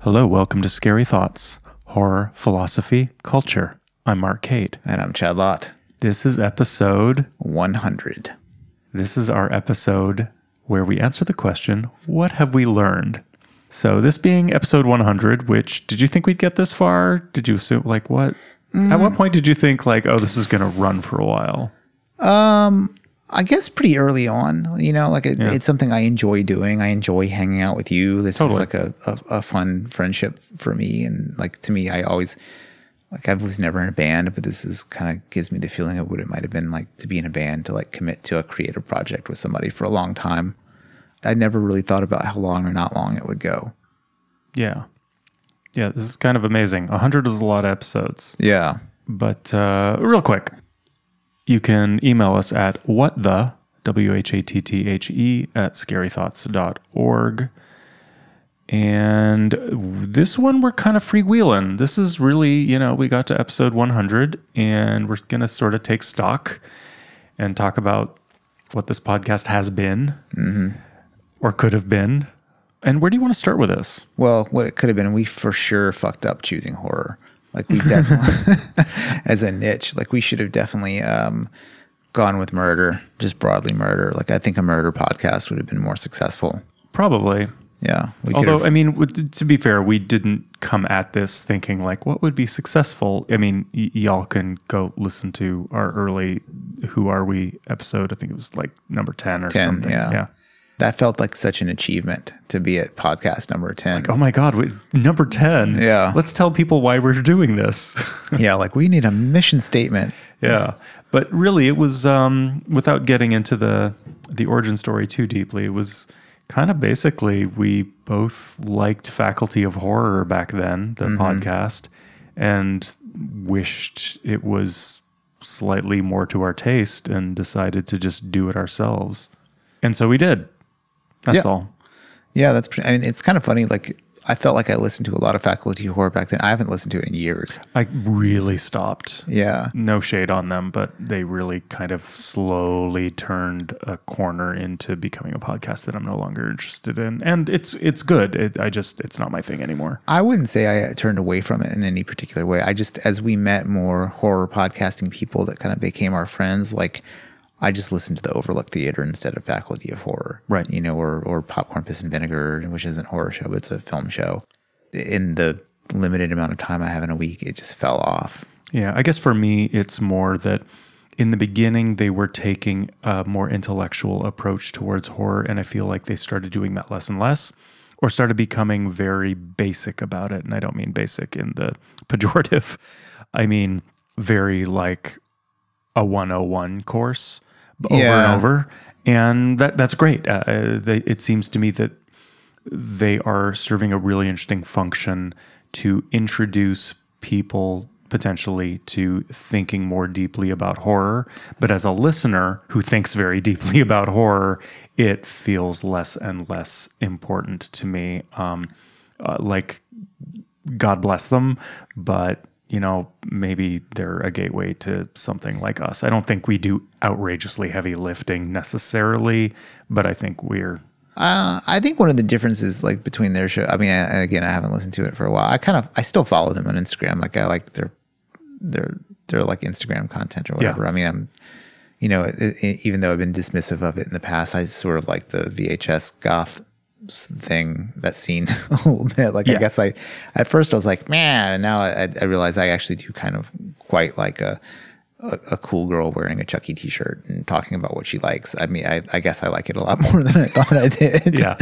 Hello, welcome to Scary Thoughts, Horror, Philosophy, Culture. I'm Mark Cate. And I'm Chad Lott. This is episode 100. This is our episode where we answer the question, what have we learned? So this being episode 100, which, did you think we'd get this far? Did you assume, like, what? At what point did you think, like, oh, this is going to run for a while? I guess pretty early on, you know, like it's something I enjoy doing. I enjoy hanging out with you. This is like a fun friendship for me. And like, to me, I was never in a band, but this is kind of gives me the feeling of what it might have been like to be in a band, to like commit to a creative project with somebody for a long time. I never really thought about how long or not long it would go. Yeah. Yeah, this is kind of amazing. 100 is a lot of episodes. Yeah. But real quick, you can email us at whattthe, WHATTHE, at scarythoughts.org. And this one, we're kind of freewheeling. This is really, you know, we got to episode 100, and we're going to sort of take stock and talk about what this podcast has been or could have been. And where do you want to start with this? Well, what it could have been, we for sure fucked up choosing horror. Like we definitely, as a niche, like we should have definitely gone with murder, just broadly murder. Like I think a murder podcast would have been more successful. Probably. Yeah. Although, I mean, to be fair, we didn't come at this thinking like, what would be successful? I mean, y'all can go listen to our early Who Are We episode. I think it was like number 10 or something. Yeah. That felt like such an achievement to be at podcast number 10. Like, oh my God, number 10. Yeah. Let's tell people why we're doing this. Yeah, like we need a mission statement. Yeah. But really, it was, without getting into the origin story too deeply, it was kind of basically we both liked Faculty of Horror back then, the podcast, and wished it was slightly more to our taste and decided to just do it ourselves. And so we did. That's all. Yeah, that's pretty, I mean, it's kind of funny. Like, I felt like I listened to a lot of Faculty Horror back then. I haven't listened to it in years. I really stopped. Yeah. No shade on them, but they really kind of slowly turned a corner into becoming a podcast that I'm no longer interested in. And it's good. It's not my thing anymore. I wouldn't say I turned away from it in any particular way. I just, as we met more horror podcasting people that kind of became our friends, like, I just listened to the Overlook Theater instead of Faculty of Horror. Right. You know, or Popcorn, Piss and Vinegar, which isn't a horror show, but it's a film show. In the limited amount of time I have in a week, it just fell off. Yeah, I guess for me, it's more that in the beginning, they were taking a more intellectual approach towards horror, and I feel like they started doing that less and less, or started becoming very basic about it. And I don't mean basic in the pejorative. I mean very like a 101 course over and over. And that's great. It seems to me that they are serving a really interesting function to introduce people potentially to thinking more deeply about horror. But as a listener who thinks very deeply about horror, it feels less and less important to me. Like, God bless them, but you know, maybe they're a gateway to something like us. I don't think we do outrageously heavy lifting necessarily, but I think we're... I think one of the differences like between their show, I mean, again, I haven't listened to it for a while. I still follow them on Instagram. Like I like their like Instagram content or whatever. Yeah. I mean, I'm, you know, even though I've been dismissive of it in the past, I sort of like the VHS goth thing, that scene a little bit. Like, I guess at first I was like, man, and now I realize I actually do kind of quite like a cool girl wearing a Chucky t-shirt and talking about what she likes. I mean, I guess I like it a lot more than I thought I did. Yeah.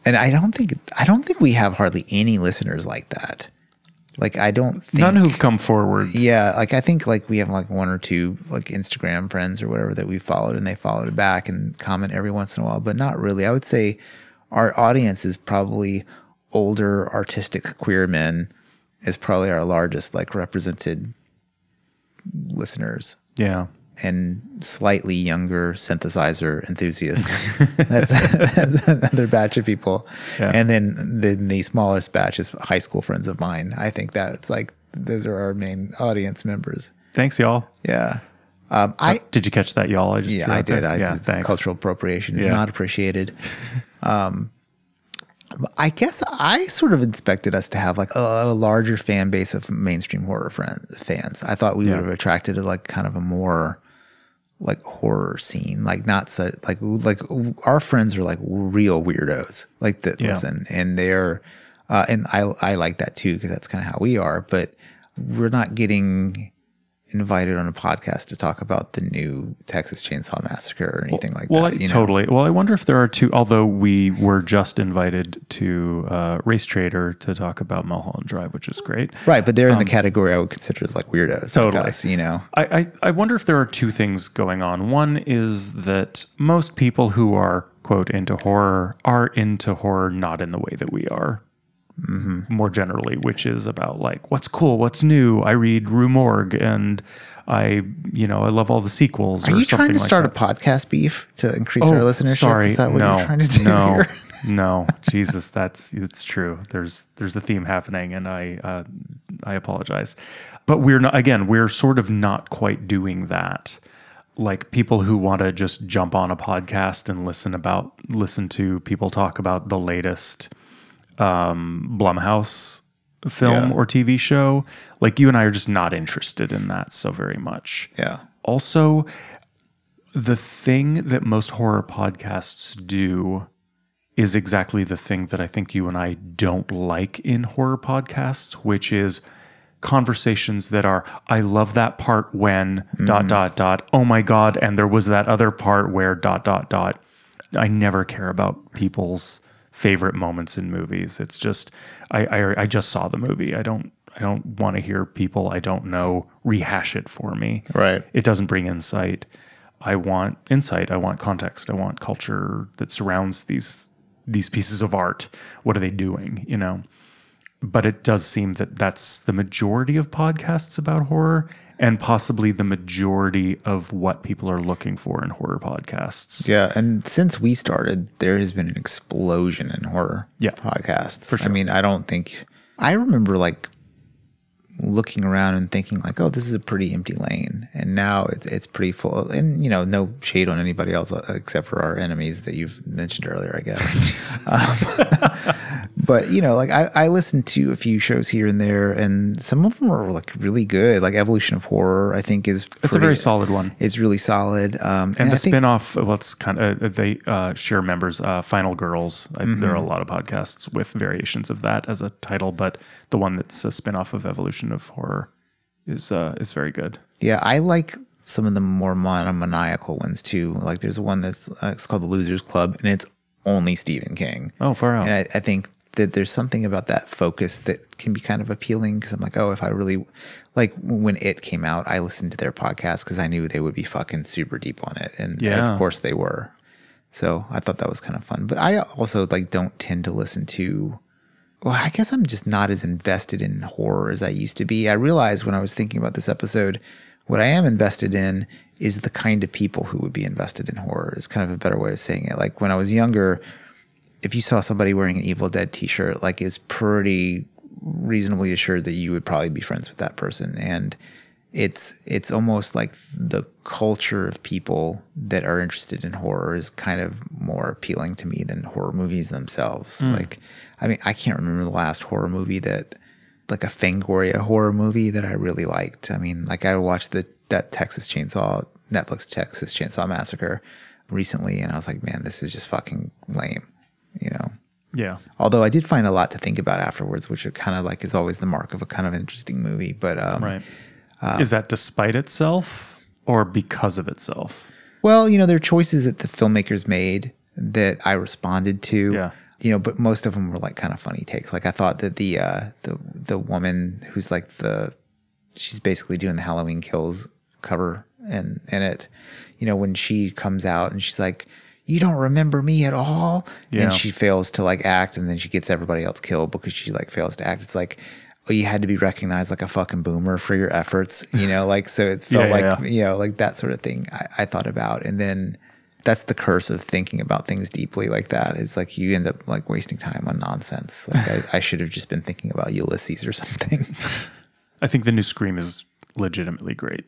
And I don't think we have hardly any listeners like that. Like, I don't think... None who've come forward. Yeah, like, I think, like, we have, like, one or two, like, Instagram friends or whatever that we followed, and they followed it back and comment every once in a while, but not really. I would say our audience is probably older, artistic, queer men is probably our largest, like, represented listeners. Yeah. And slightly younger synthesizer enthusiasts. That's another batch of people. Yeah. And then the smallest batch is high school friends of mine. I think that's like, those are our main audience members. Thanks, y'all. Yeah. Did you catch that, y'all? I did. Cultural appropriation is not appreciated. I guess I sort of expected us to have like a larger fan base of mainstream horror fans. I thought we would have attracted like kind of a more like horror scene, like not so like our friends are like real weirdos like that listen, and they're and I like that too because that's kind of how we are. But we're not getting invited on a podcast to talk about the new Texas Chainsaw Massacre or anything like that. Totally. Well, I wonder if there are two, although we were just invited to Race Trader to talk about Mulholland Drive, which is great. Right, but they're in the category I would consider as like weirdos. Totally. Like us, you know? I wonder if there are two things going on. One is that most people who are, quote, into horror are into horror not in the way that we are. Mm-hmm. More generally, which is about like what's cool, what's new. I read Rue Morgue and I love all the sequels. Are you trying to start a podcast beef to increase our listenership? Sorry, is that what you're trying to do here? No, Jesus, it's true. There's a theme happening, and I apologize, but we're sort of not quite doing that. Like people who want to just jump on a podcast and listen to people talk about the latest Blumhouse film or TV show. Like you and I are just not interested in that so very much. Yeah. Also, the thing that most horror podcasts do is exactly the thing that I think you and I don't like in horror podcasts, which is conversations that are, I love that part when ... Oh my God. And there was that other part where ... I never care about people's favorite moments in movies. It's just I just saw the movie. I don't want to hear people I don't know rehash it for me. Right. It doesn't bring insight. I want insight. I want context. I want culture that surrounds these pieces of art. What are they doing? But it does seem that that's the majority of podcasts about horror, and possibly the majority of what people are looking for in horror podcasts. Yeah, and since we started, there has been an explosion in horror podcasts. For sure. I mean, I remember like looking around and thinking like, oh, this is a pretty empty lane. And now it's pretty full. And, no shade on anybody else except for our enemies that you've mentioned earlier, I guess. But, like I listened to a few shows here and there, and some of them are like really good. Like Evolution of Horror, I think it's a very solid one. It's really solid. And the spinoff, it's kind of, they share members, Final Girls. There are a lot of podcasts with variations of that as a title, but the one that's a spinoff of Evolution of Horror is very good. Yeah, I like some of the more maniacal ones too. Like there's one that's it's called The Losers Club, and it's only Stephen King. Oh, far out. And I think that there's something about that focus that can be kind of appealing, because I'm like, oh, if I really, like when It came out, I listened to their podcast because I knew they would be fucking super deep on it. And of course they were. So I thought that was kind of fun. But I also like don't tend to listen to, well, I guess I'm just not as invested in horror as I used to be. I realized when I was thinking about this episode, what I am invested in is the kind of people who would be invested in horror, is kind of a better way of saying it. Like when I was younger, if you saw somebody wearing an Evil Dead t-shirt, like it's pretty reasonably assured that you would probably be friends with that person. And it's almost like the culture of people that are interested in horror is kind of more appealing to me than horror movies themselves. Like, I mean, I can't remember the last horror movie that, like a Fangoria horror movie that I really liked. I mean, like I watched that Netflix Texas Chainsaw Massacre recently, and I was like, man, this is just fucking lame. Yeah. Although I did find a lot to think about afterwards, which are kind of like is always the mark of a kind of interesting movie. But right. Is that despite itself or because of itself? Well, there are choices that the filmmakers made that I responded to. Yeah. But most of them were like kind of funny takes. Like I thought that the woman who's like she's basically doing the Halloween Kills cover in it. When she comes out and she's like, you don't remember me at all? Yeah. And she fails to like act, and then she gets everybody else killed because she like fails to act. It's like, oh, you had to be recognized like a fucking boomer for your efforts, like, so it felt like that sort of thing I thought about. And then that's the curse of thinking about things deeply like that, is like you end up like wasting time on nonsense. Like I should have just been thinking about Ulysses or something. I think the new Scream is legitimately great.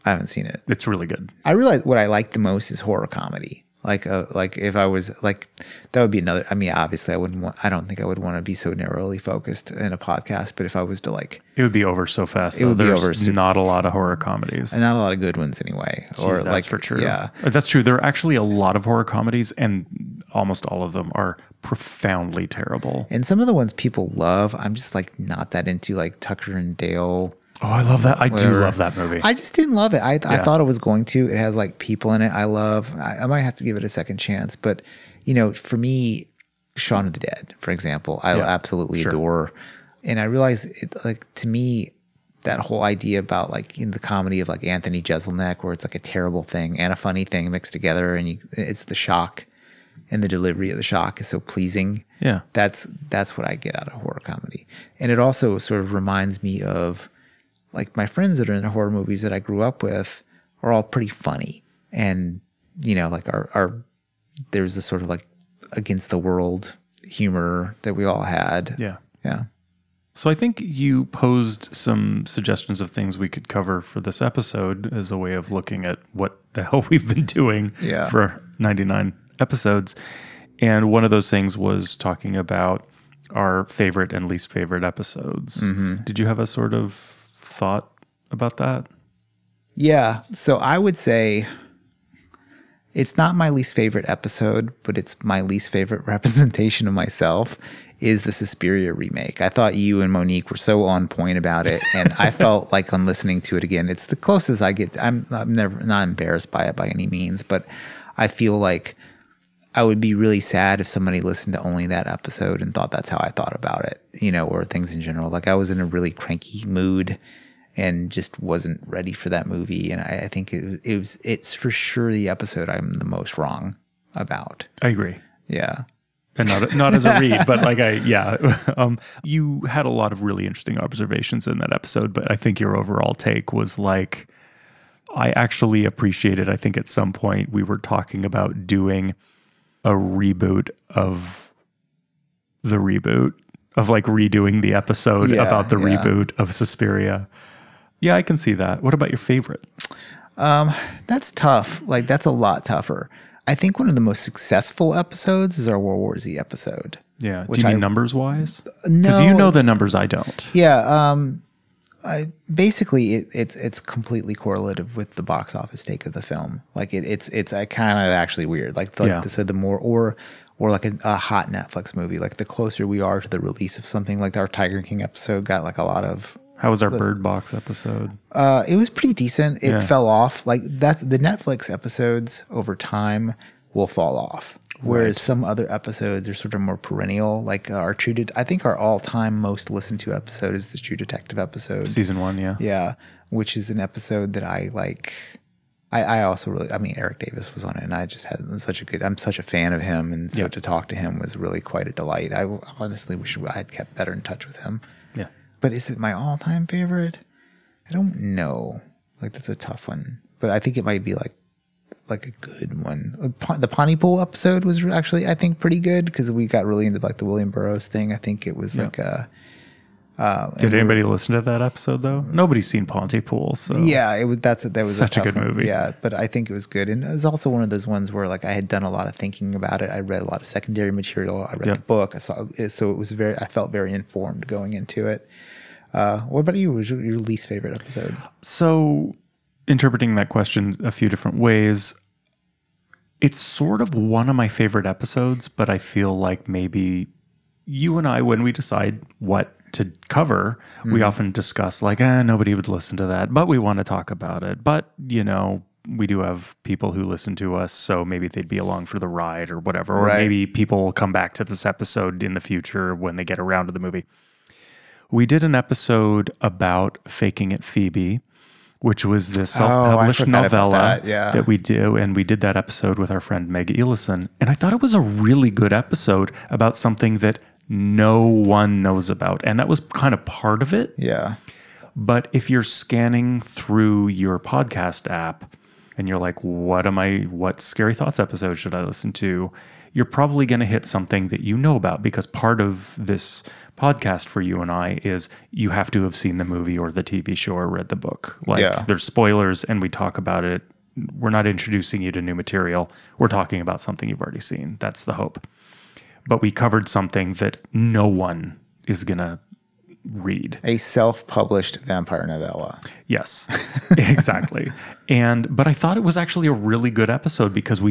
I haven't seen it. It's really good. I realize what I like the most is horror comedy. Like if I was like, that would be another. I mean, obviously, I don't think I would want to be so narrowly focused in a podcast. But if I was to like, it would be over so fast. It would be over. There's not a lot of horror comedies, and not a lot of good ones anyway. Jeez, that's for true. Yeah, that's true. There are actually a lot of horror comedies, and almost all of them are profoundly terrible. And some of the ones people love, I'm just like not that into, like Tucker and Dale. Oh, I love that. I do love that movie. I just didn't love it. I thought it was going to. It has like people in it I love. I might have to give it a second chance. But, you know, for me, Shaun of the Dead, for example, I absolutely adore. And I realize, like, to me, that whole idea about like in the comedy of like Anthony Jeselnik, where it's like a terrible thing and a funny thing mixed together, and it's the shock and the delivery of the shock is so pleasing. Yeah. That's what I get out of horror comedy. And it also sort of reminds me of, like, my friends that are in horror movies that I grew up with are all pretty funny. And, you know, like there's this sort of like against the world humor that we all had. Yeah. Yeah. So I think you posed some suggestions of things we could cover for this episode as a way of looking at what the hell we've been doing for 99 episodes. And one of those things was talking about our favorite and least favorite episodes. Mm-hmm. Did you have a sort of thought about that? Yeah. So I would say it's not my least favorite episode, but it's my least favorite representation of myself is the Suspiria remake. I thought you and Monique were so on point about it, and I felt like on listening to it again, it's the closest I get. I'm never not embarrassed by it by any means, but I feel like I would be really sad if somebody listened to only that episode and thought that's how I thought about it, you know, or things in general. Like I was in a really cranky mood and just wasn't ready for that movie. And I think it's for sure the episode I'm the most wrong about. I agree. Yeah. And not as a read, but like you had a lot of really interesting observations in that episode, but I think your overall take was like, I actually appreciated, I think at some point we were talking about doing a reboot of the reboot of like redoing the episode about the reboot of Suspiria. Yeah, I can see that. What about your favorite? That's tough. Like that's a lot tougher. I think one of the most successful episodes is our World War Z episode. Yeah. Do you mean numbers wise? No. Because you know the numbers, I don't. Yeah. Basically, it's completely correlative with the box office take of the film. Like it's kind of actually weird. Like the more or like a hot Netflix movie. Like the closer we are to the release of something, like our Tiger King episode got like a lot of. How was our Bird Box episode? It was pretty decent. It fell off. Like that's the Netflix episodes over time will fall off. Whereas some other episodes are sort of more perennial, like I think our all-time most listened to episode is the True Detective episode. Season 1, yeah. Yeah, which is an episode that I like. I also really, I mean, Eric Davis was on it, and I just had I'm such a fan of him, and so to talk to him was really quite a delight. I honestly wish I had kept better in touch with him. Yeah. But is it my all-time favorite? I don't know. Like, that's a tough one. But I think it might be like a good one. The Pontypool episode was actually, I think, pretty good because we got really into like the William Burroughs thing. I think it was like a... Did anybody listen to that episode though? Nobody's seen Pontypool, so yeah, it was. That was such a good one. movie. Yeah, but I think it was good, and it was also one of those ones where like I had done a lot of thinking about it. I read a lot of secondary material. I read the book. I saw it, so it was I felt very informed going into it. What about you? What was your least favorite episode? So, interpreting that question a few different ways, it's sort of one of my favorite episodes, but I feel like maybe you and I, when we decide what to cover, we often discuss like, nobody would listen to that, but we want to talk about it. But, you know, we do have people who listen to us, so maybe they'd be along for the ride or whatever. Or maybe people will come back to this episode in the future when they get around to the movie. We did an episode about Faking It Phoebe, which was this self-published novella that we do. And we did that episode with our friend Meg Elison. And I thought it was a really good episode about something that no one knows about. And that was kind of part of it. Yeah. But if you're scanning through your podcast app and you're like, what Scary Thoughts episode should I listen to? You're probably going to hit something that you know about, because part of this podcast for you and I is you have to have seen the movie or the TV show or read the book. Like there's spoilers and we talk about it we're not introducing you to new material. We're talking about something you've already seen. That's the hope. But we covered something that no one is going to read. A self-published vampire novella. Yes, exactly. But I thought it was actually a really good episode because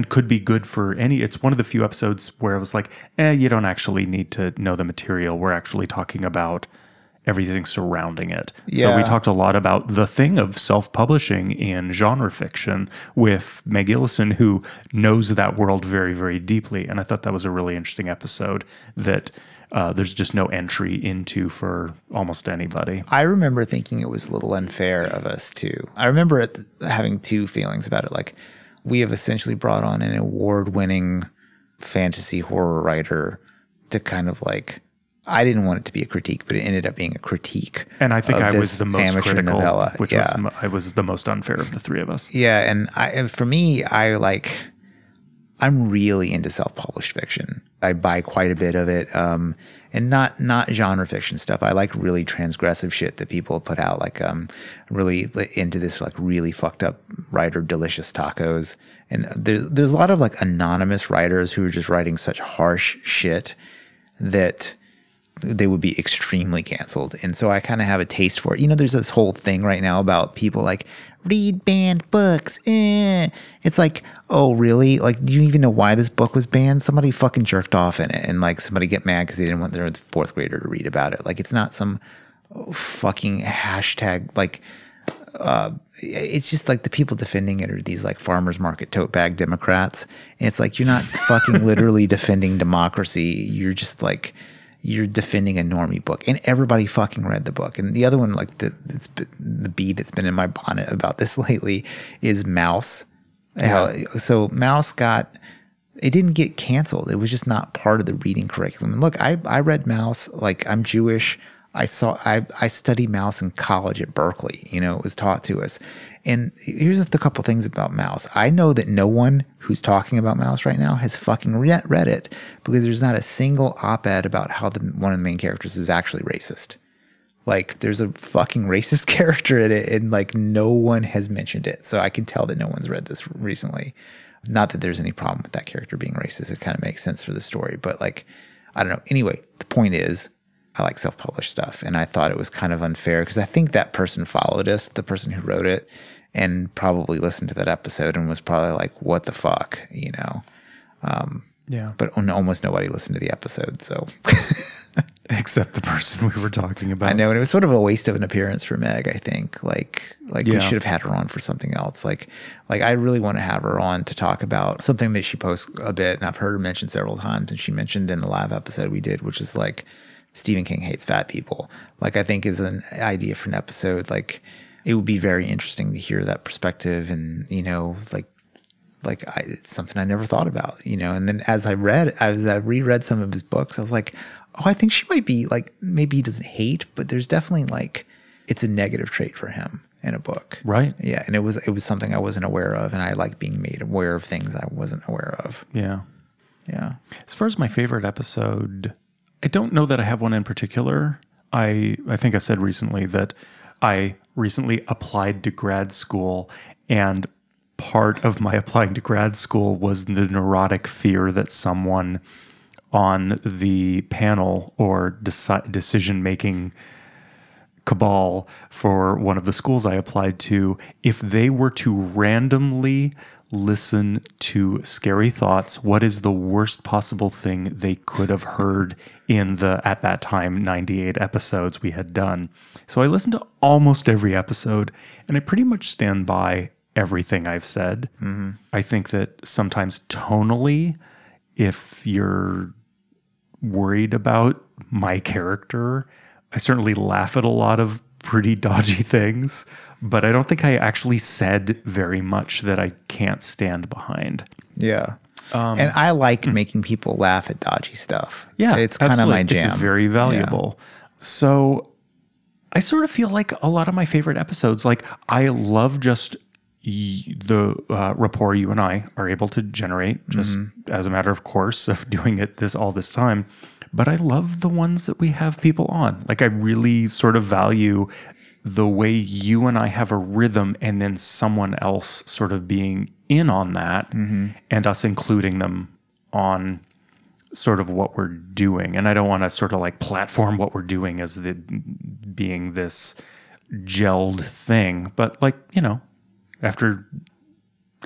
could be good for it's one of the few episodes where I was like, you don't actually need to know the material. We're actually talking about everything surrounding it. Yeah. So we talked a lot about the thing of self-publishing in genre fiction with Meg Illison, who knows that world very, very deeply. And I thought that was a really interesting episode that there's just no entry into for almost anybody. I remember thinking it was a little unfair of us too. I remember having two feelings about it. Like, we have essentially brought on an award-winning fantasy horror writer to kind of like, I didn't want it to be a critique, but it ended up being a critique. And I think I was the most critical, novella. Which I was the most unfair of the three of us. Yeah, and for me, I'm really into self-published fiction. I buy quite a bit of it, and not genre fiction stuff. I like really transgressive shit that people put out. Like, really into this like really fucked up writer, Delicious Tacos, and there's a lot of like anonymous writers who are just writing such harsh shit that they would be extremely canceled. And so I kind of have a taste for it. You know, there's this whole thing right now about people like, read banned books. It's like, oh, really? Like, do you even know why this book was banned? Somebody fucking jerked off in it, and like somebody get mad because they didn't want their fourth grader to read about it. Like, it's not some fucking hashtag. Like, it's just like the people defending it are these like farmers market tote bag Democrats. And it's like, you're not fucking literally defending democracy. You're just like, you're defending a normie book, and everybody fucking read the book. And the other one, like the bee that's been in my bonnet about this lately, is Mouse. Yeah. So Mouse it didn't get canceled. It was just not part of the reading curriculum. And look, I read Mouse. Like, I'm Jewish. I studied Mouse in college at Berkeley. You know, it was taught to us. And here's the couple things about Mouse. I know that no one who's talking about Mouse right now has fucking read it, because there's not a single op-ed about how one of the main characters is actually racist. Like, there's a fucking racist character in it, and like no one has mentioned it. So I can tell that no one's read this recently. Not that there's any problem with that character being racist. It kind of makes sense for the story, but like, I don't know. Anyway, the point is, I like self-published stuff, and I thought it was kind of unfair because I think that person followed us, the person who wrote it, and probably listened to that episode and was probably like, what the fuck, you know? Yeah. But almost nobody listened to the episode, so. Except the person we were talking about. I know, and it was sort of a waste of an appearance for Meg, I think. Like we should have had her on for something else. Like I really want to have her on to talk about something that she posts a bit, and I've heard her mention several times, and she mentioned in the live episode we did, which is like, Stephen King hates fat people. Like, I think is an idea for an episode. Like, it would be very interesting to hear that perspective, and, you know, it's something I never thought about, you know. And then as I reread some of his books, I was like, oh, I think she might be like, maybe he doesn't hate, but there's definitely like, it's a negative trait for him in a book. Right. Yeah. And it was something I wasn't aware of, and I like being made aware of things I wasn't aware of. Yeah. Yeah. As far as my favorite episode, I don't know that I have one in particular. I think I said recently that I recently applied to grad school, and part of my applying to grad school was the neurotic fear that someone on the panel or decision-making cabal for one of the schools I applied to, if they were to randomly listen to Scary Thoughts, what is the worst possible thing they could have heard in the, at that time, 98 episodes we had done. So I listened to almost every episode, and I pretty much stand by everything I've said. Mm-hmm. I think that sometimes tonally, if you're worried about my character, I certainly laugh at a lot of pretty dodgy things, but I don't think I actually said very much that I can't stand behind. Yeah. And I like making people laugh at dodgy stuff. Yeah. It's kind of my jam. It's very valuable. Yeah. So I sort of feel like a lot of my favorite episodes, like I love just the rapport you and I are able to generate just as a matter of course of doing it all this time. But I love the ones that we have people on. Like, I really sort of value the way you and I have a rhythm and then someone else sort of being in on that and us including them on sort of what we're doing. And I don't want to sort of like platform what we're doing as being this gelled thing, but like, you know, after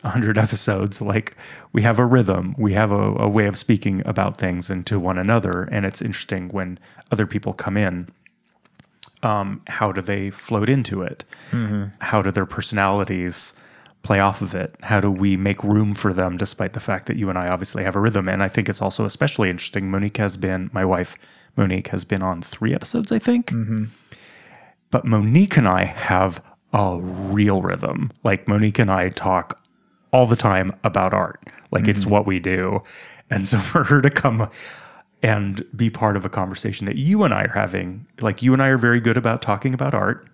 100 episodes, like we have a rhythm, we have a way of speaking about things and to one another. And it's interesting when other people come in, how do they float into it? How do their personalities play off of it? How do we make room for them despite the fact that you and I obviously have a rhythm? And I think it's also especially interesting. My wife, Monique, has been on 3 episodes, I think. But Monique and I have a real rhythm. Like Monique and I talk all the time about art. Like it's what we do. And so for her to come and be part of a conversation that you and I are having, like you and I are very good about talking about art,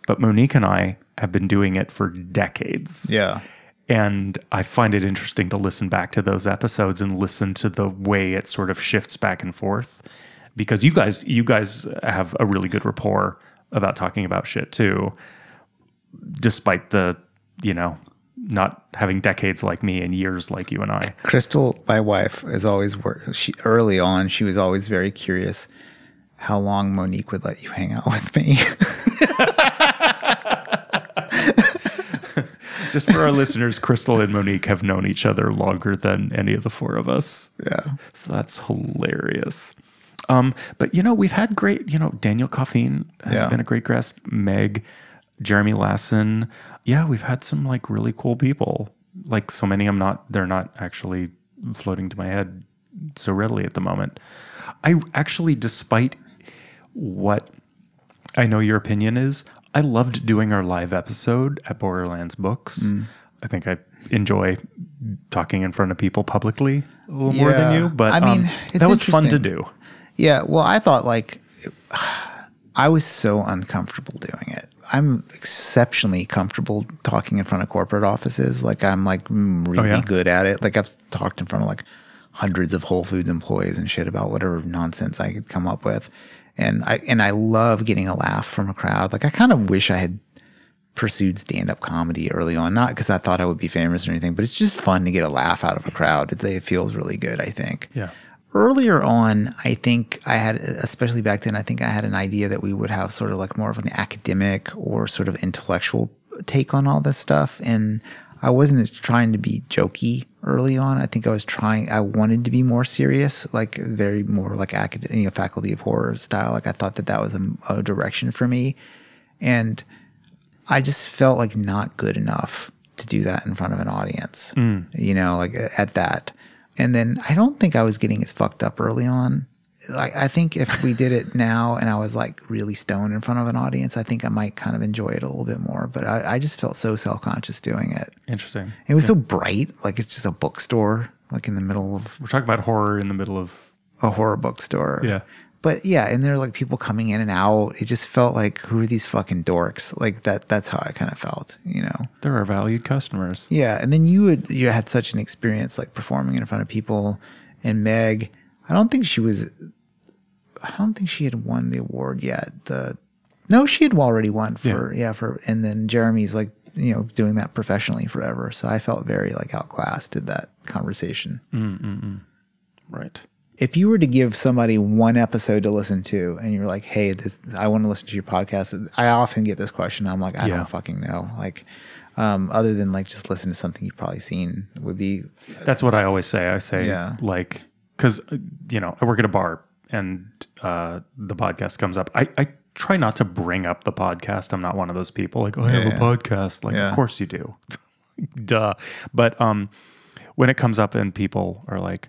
but Monique and I have been doing it for decades. Yeah. And I find it interesting to listen back to those episodes and listen to the way it sort of shifts back and forth, because you guys have a really good rapport about talking about shit too, despite the, you know, not having decades like me and years like you and I. Crystal, my wife, is always early on. She was always very curious how long Monique would let you hang out with me. Just for our listeners, Crystal and Monique have known each other longer than any of the 4 of us. Yeah. So that's hilarious. But, you know, we've had great, you know, Daniel Coffeen has been a great guest. Meg, Jeremy Lassen. Yeah, we've had some like really cool people. Like so many, they're not actually floating to my head so readily at the moment. I actually, despite what I know your opinion is, I loved doing our live episode at Borderlands Books. I think I enjoy talking in front of people publicly a little more than you, but I mean, that was fun to do. Yeah. Well, I thought like I was so uncomfortable doing it. I'm exceptionally comfortable talking in front of corporate offices. Like I'm like really good at it. Like I've talked in front of like hundreds of Whole Foods employees and shit about whatever nonsense I could come up with. And I love getting a laugh from a crowd. Like I kind of wish I had pursued stand-up comedy early on, not because I thought I would be famous or anything, but it's just fun to get a laugh out of a crowd. It feels really good, I think. Yeah. Earlier on, I think I had, especially back then, I think I had an idea that we would have sort of like more of an academic or sort of intellectual take on all this stuff. And I wasn't trying to be jokey early on. I think I wanted to be more serious, like very more like academic, Faculty of Horror style. Like I thought that was a direction for me. And I just felt like not good enough to do that in front of an audience, you know, like at that. And then I don't think I was getting as fucked up early on. Like I think if we did it now and I was like really stoned in front of an audience, I think I might kind of enjoy it a little bit more. But I just felt so self-conscious doing it. Interesting. It was so bright. Like it's just a bookstore, like in the middle of... We're talking about horror in the middle of... a horror bookstore. Yeah. But yeah, and there are like people coming in and out. It just felt like, who are these fucking dorks? Like that's how I kind of felt, you know? They're our valued customers. Yeah. And then you had such an experience like performing in front of people. And Meg, I don't think she had won the award yet. No, she had already won and then Jeremy's like, you know, doing that professionally forever. So I felt very like outclassed in that conversation. Right. If you were to give somebody one episode to listen to and you're like, hey, I want to listen to your podcast. I often get this question. I'm like, I don't fucking know. Like, other than like just listen to something you've probably seen would be. That's what I always say. I say like, cause you know, I work at a bar and, the podcast comes up. I try not to bring up the podcast. I'm not one of those people like, oh, I have a podcast. Like, of course you do. Duh. But, when it comes up and people are like,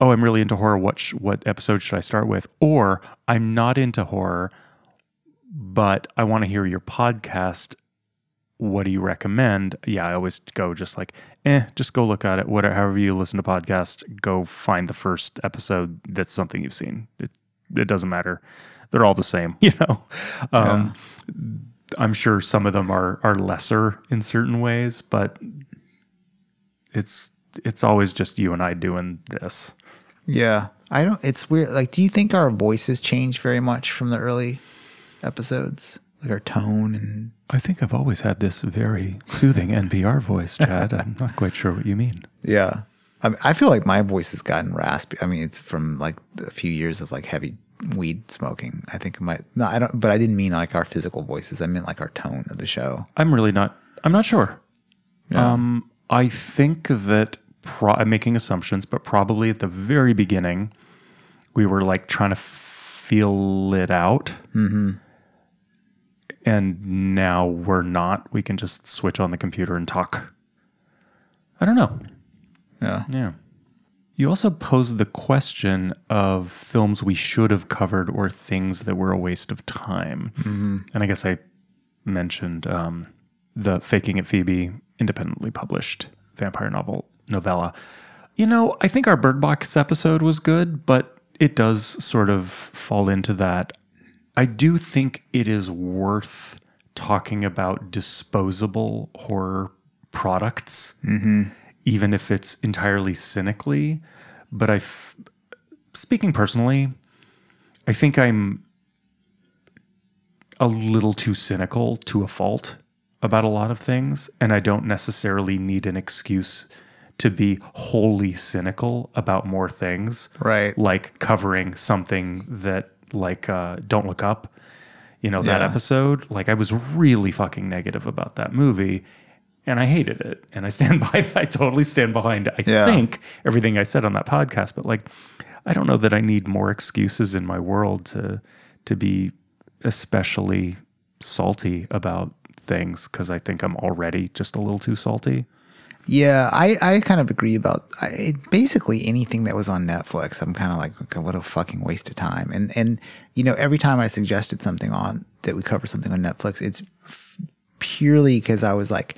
oh, I'm really into horror. What episode should I start with? Or I'm not into horror, but I want to hear your podcast. What do you recommend? Yeah, I always go just like, just go look at it. However you listen to podcasts, go find the first episode that's something you've seen. It doesn't matter. They're all the same, you know? I'm sure some of them are lesser in certain ways, but it's always just you and I doing this. Yeah. It's weird. Like, do you think our voices changed very much from the early episodes, like our tone and. I think I've always had this very soothing NPR voice, Chad. I'm not quite sure what you mean. Yeah. I feel like my voice has gotten raspy. I mean, it's from like a few years of like heavy weed smoking. I think I don't, but I didn't mean like our physical voices. I meant like our tone of the show. I'm not sure. Yeah. I think that I'm making assumptions, but probably at the very beginning, we were like trying to feel it out. Mm-hmm. And now we're not. We can just switch on the computer and talk. I don't know. Yeah. You also posed the question of films we should have covered or things that were a waste of time. Mm-hmm. And I guess I mentioned the Faking It Phoebe independently published vampire novella. I think our Bird Box episode was good, but it does sort of fall into that. I do think it is worth talking about disposable horror products, even if it's entirely cynically. But speaking personally, I think I'm a little too cynical to a fault about a lot of things, and I don't necessarily need an excuse to be wholly cynical about more things. Right. Like covering something that like Don't Look Up, that episode. Like I was really fucking negative about that movie and I hated it. And I stand by that. I totally stand behind, I think, everything I said on that podcast. But like, I don't know that I need more excuses in my world to be especially salty about things because I think I'm already just a little too salty. Yeah, I kind of agree about basically anything that was on Netflix. I'm kind of like, okay, what a fucking waste of time. And every time I suggested something that we cover something on Netflix, it's purely because I was like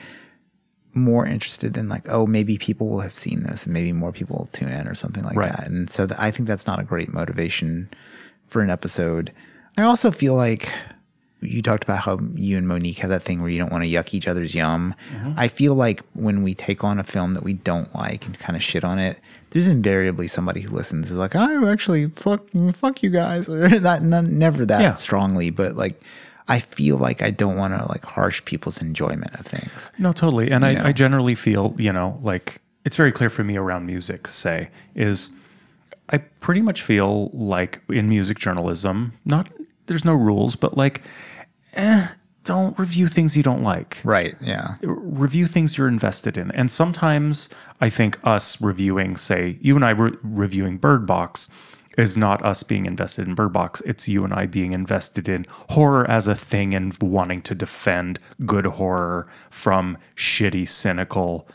more interested in like, oh, maybe people will have seen this and maybe more people will tune in or something like that. And so I think that's not a great motivation for an episode. I also feel like you talked about how you and Monique have that thing where you don't want to yuck each other's yum. Mm-hmm. I feel like when we take on a film that we don't like and kind of shit on it, there's invariably somebody who listens who's like, I actually fuck you guys. Or never that strongly, but like I feel like I don't want to like harsh people's enjoyment of things. No, totally. And I generally feel, like it's very clear for me around music, is I pretty much feel like in music journalism, there's no rules, but like, don't review things you don't like. Right, yeah. Review things you're invested in. And sometimes I think us reviewing, say, you and I reviewing Bird Box is not us being invested in Bird Box. It's you and I being invested in horror as a thing and wanting to defend good horror from shitty, cynical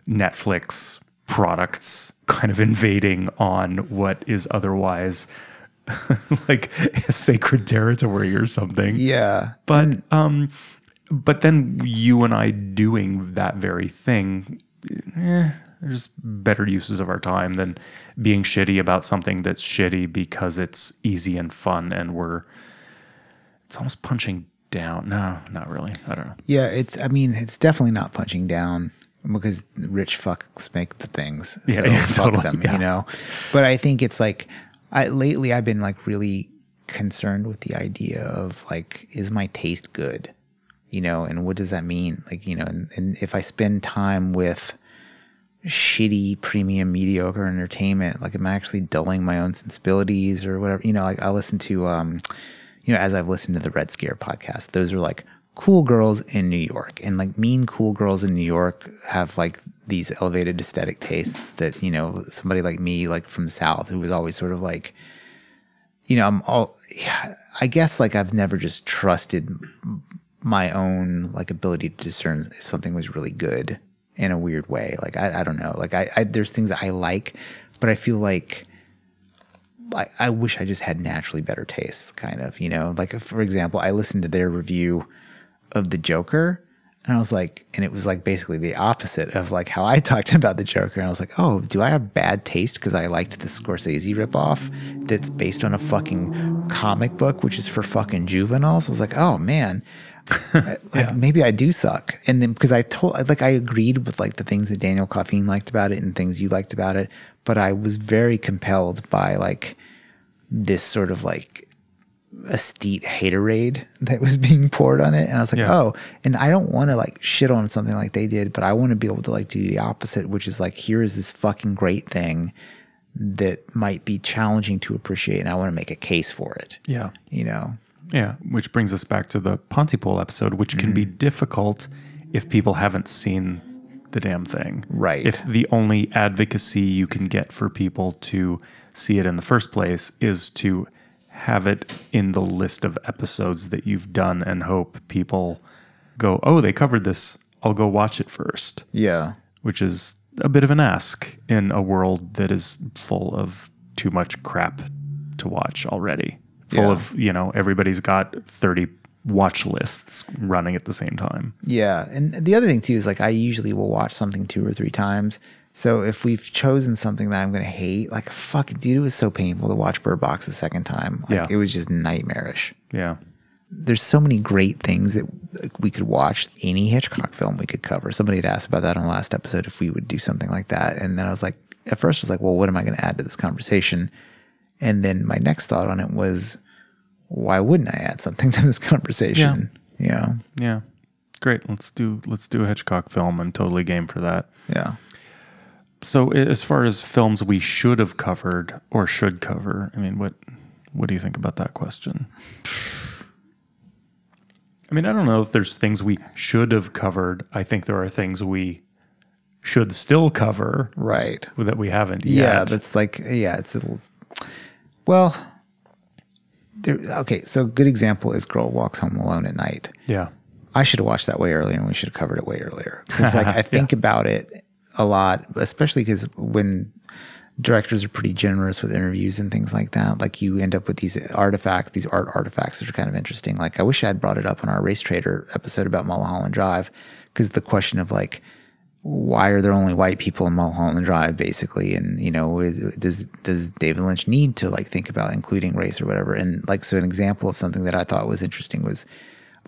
Netflix products kind of invading on what is otherwise like a sacred territory or something. Yeah. But then you and I doing that very thing, there's better uses of our time than being shitty about something that's shitty because it's easy and fun and it's almost punching down. No, not really. I don't know. Yeah, it's definitely not punching down because rich fucks make the things. So fuck totally, them, But I think it's like, lately I've been like really concerned with the idea of like, is my taste good? And what does that mean? Like, and if I spend time with shitty, premium, mediocre entertainment, like am I actually dulling my own sensibilities or whatever? Like I listen to, as I've listened to the Red Scare podcast, those are like cool girls in New York, and like mean cool girls in New York have like these elevated aesthetic tastes that, somebody like me, like from the South, who was always sort of like, I guess like I've never just trusted my own like ability to discern if something was really good in a weird way. Like, I don't know. Like I there's things I like, but I feel like I wish I just had naturally better tastes kind of, like for example, I listened to their review of The Joker. And I was like, and it was like basically the opposite of like how I talked about The Joker. And I was like, oh, do I have bad taste because I liked the Scorsese ripoff that's based on a fucking comic book, which is for fucking juveniles? I was like, oh man, maybe I do suck. And then because I agreed with like the things that Daniel Coffeen liked about it and things you liked about it, but I was very compelled by like this sort of like esthete haterade that was being poured on it. And I was like, oh, and I don't want to like shit on something like they did, but I want to be able to like do the opposite, which is like, here is this fucking great thing that might be challenging to appreciate, and I want to make a case for it. Yeah. You know? Yeah, which brings us back to the Pontypool episode, which can be difficult if people haven't seen the damn thing. Right. If the only advocacy you can get for people to see it in the first place is to have it in the list of episodes that you've done and hope people go, oh, they covered this, I'll go watch it first. Yeah. Which is a bit of an ask in a world that is full of too much crap to watch already. Full of, you know, everybody's got 30 watch lists running at the same time. Yeah. And the other thing too is like I usually will watch something 2 or 3 times. So if we've chosen something that I'm going to hate, like fucking dude, it was so painful to watch Bird Box the second time. Like it was just nightmarish. Yeah. There's so many great things that we could watch. Any Hitchcock film we could cover. Somebody had asked about that on the last episode if we would do something like that. And then I was like, at first I was like, well, what am I going to add to this conversation? And then my next thought on it was, why wouldn't I add something to this conversation? Yeah. You know? Yeah. Great. Let's do a Hitchcock film. I'm totally game for that. Yeah. So as far as films we should have covered or should cover, I mean, what do you think about that question? I mean, I don't know if there's things we should have covered. I think there are things we should still cover. Right. That we haven't yet. Yeah, that's like, it's a little, well, okay, so a good example is Girl Walks Home Alone at Night. Yeah. I should have watched that way earlier, and we should have covered it way earlier. Because like, I think about it a lot, especially because when directors are pretty generous with interviews and things like that, like you end up with these artifacts, these art artifacts that are kind of interesting. Like I wish I had brought it up in our Race Trader episode about Mulholland Drive, because the question of like, why are there only white people in Mulholland Drive, basically? And, you know, does David Lynch need to like think about including race or whatever? And like, so an example of something that I thought was interesting was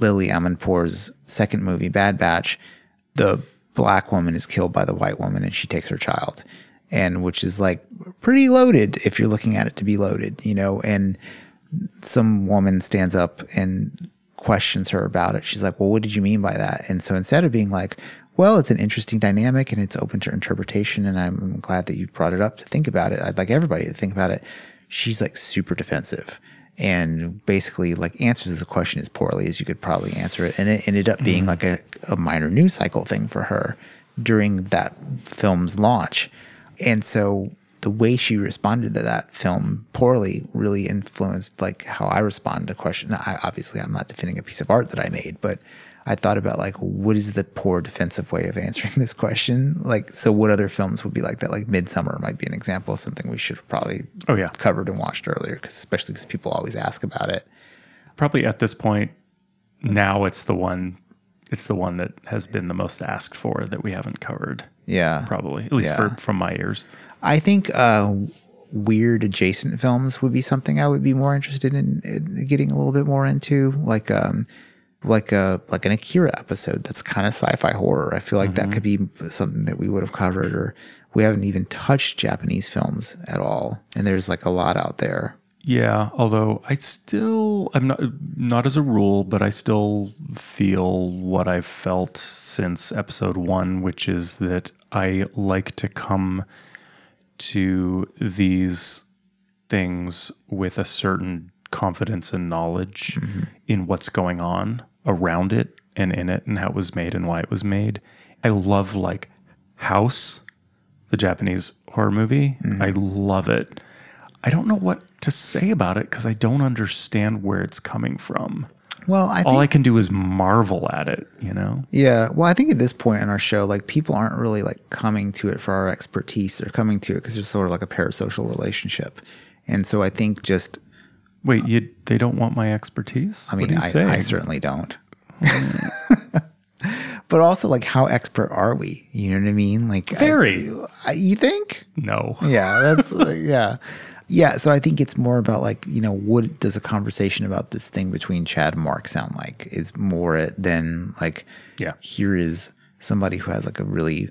Lily Amanpour's second movie, Bad Batch. The black woman is killed by the white woman and she takes her child, and which is like pretty loaded if you're looking at it to be loaded, you know, and some woman stands up and questions her about it. She's like, well, what did you mean by that? And so instead of being like, well, it's an interesting dynamic and it's open to interpretation, and I'm glad that you brought it up to think about it, I'd like everybody to think about it, she's like super defensive and basically like answers the question as poorly as you could probably answer it. And it ended up being like a minor news cycle thing for her during that film's launch. And so the way she responded to that film poorly really influenced like how I respond to questions. Obviously, I'm not defending a piece of art that I made, but I thought about like, what is the poor defensive way of answering this question? Like, so what other films would be like that? Like Midsummer might be an example of something we should have probably covered and watched earlier, especially because people always ask about it. Probably at this point, now it's the one that has been the most asked for that we haven't covered. Yeah. Probably, at least from my ears. I think weird adjacent films would be something I would be more interested in getting a little bit more into, like an Akira episode that's kind of sci-fi horror. I feel like that could be something that we would have covered, or we haven't even touched Japanese films at all, and there's like a lot out there. Yeah, although I'm not as a rule, but I still feel what I've felt since episode 1, which is that I like to come to these things with a certain confidence and knowledge in what's going on around it and in it and how it was made and why it was made. I love like House, the Japanese horror movie. I love it. I don't know what to say about it because I don't understand where it's coming from. Well, all I can do is marvel at it, you know? Yeah. Well, I think at this point in our show, like people aren't really like coming to it for our expertise. They're coming to it because there's sort of like a parasocial relationship. And so I think just... Wait, they don't want my expertise? I mean, I certainly don't. But also, like, how expert are we? You know what I mean? Like, very. You think? No. Yeah, that's yeah. So I think it's more about like, you know, what does a conversation about this thing between Chad and Mark sound like? Is more than like, here is somebody who has like a really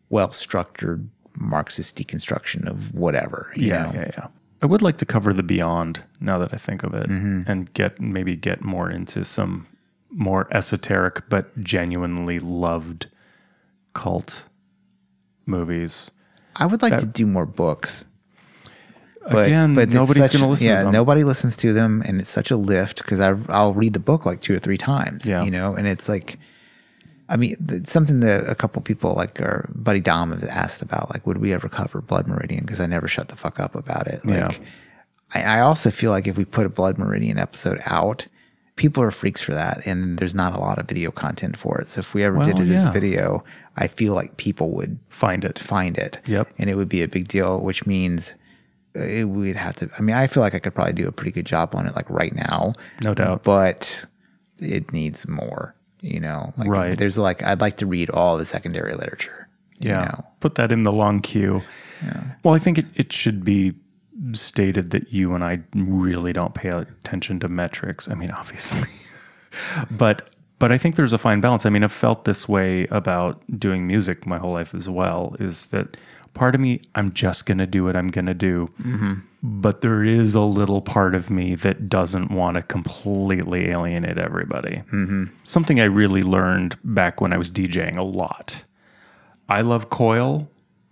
well structured Marxist deconstruction of whatever. You know? Yeah. I would like to cover the beyond now that I think of it, and maybe get more into some more esoteric but genuinely loved cult movies. I would like to do more books. But nobody's going to listen to them. Nobody listens to them, and it's such a lift because I'll read the book like 2 or 3 times, you know, and it's like, I mean, it's something that a couple people like our buddy Dom has asked about, like, would we ever cover Blood Meridian? Because I never shut the fuck up about it. Like, I also feel like if we put a Blood Meridian episode out, people are freaks for that, and there's not a lot of video content for it. So if we ever did it as a video, I feel like people would find it. Yep. And it would be a big deal, which means we'd have to, I mean, I feel like I could probably do a pretty good job on it like right now. No doubt. But it needs more, you know. Like, right. There's like, I'd like to read all the secondary literature. Yeah. You know? Put that in the long queue. Yeah. Well, I think it should be stated that you and I really don't pay attention to metrics. I mean, obviously. but I think there's a fine balance. I mean, I've felt this way about doing music my whole life as well, is that part of me, I'm just going to do what I'm going to do. But there is a little part of me that doesn't want to completely alienate everybody. Something I really learned back when I was DJing a lot. I love Coil.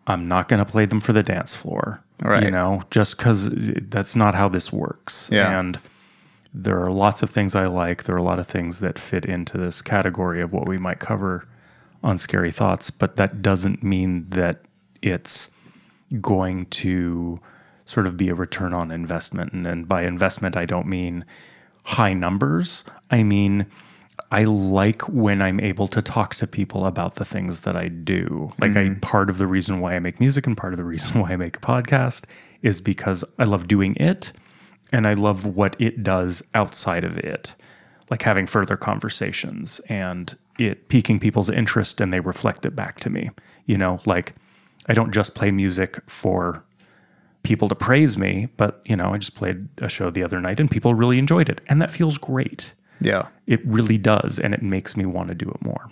I'm not going to play them for the dance floor. Right. You know, just because that's not how this works. Yeah. And there are lots of things I like. There are a lot of things that fit into this category of what we might cover on Scary Thoughts, but that doesn't mean that it's going to sort of be a return on investment. And by investment, I don't mean high numbers. I mean, I like when I'm able to talk to people about the things that I do. Like part of the reason why I make music and part of the reason why I make a podcast is because I love doing it and I love what it does outside of it. Like having further conversations and it piquing people's interest and they reflect it back to me. You know, like I don't just play music for people to praise me, but you know, I just played a show the other night and people really enjoyed it. And that feels great. Yeah. It really does. And it makes me want to do it more.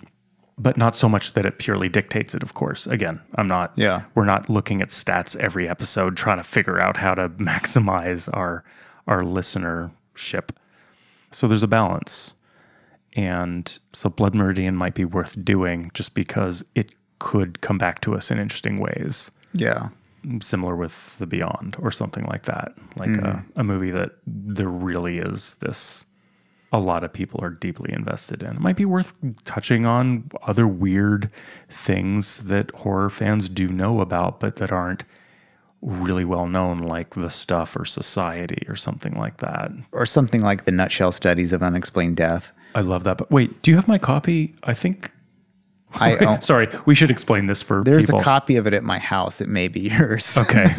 But not so much that it purely dictates it, of course. Again, we're not looking at stats every episode trying to figure out how to maximize our listenership. So there's a balance. And so Blood Meridian might be worth doing just because it could come back to us in interesting ways. Yeah. Similar with The Beyond or something like that. Like a movie that there really is this... a lot of people are deeply invested in. It might be worth touching on other weird things that horror fans do know about, but that aren't really well known, like The Stuff or Society or something like that. Or something like the Nutshell Studies of Unexplained Death. I love that. But wait, do you have my copy? I think... Sorry, we should explain this for There's people. a copy of it at my house. It may be yours. Okay.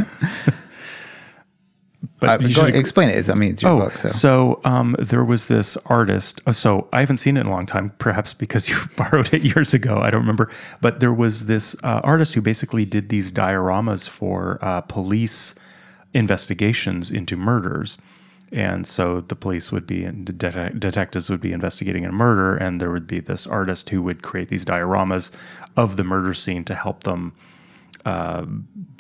But explain it. I mean, it's your book. So there was this artist. So I haven't seen it in a long time, perhaps because you borrowed it years ago. I don't remember. But there was this artist who basically did these dioramas for police investigations into murders. And so the police would be, and detectives would be investigating a murder, and there would be this artist who would create these dioramas of the murder scene to help them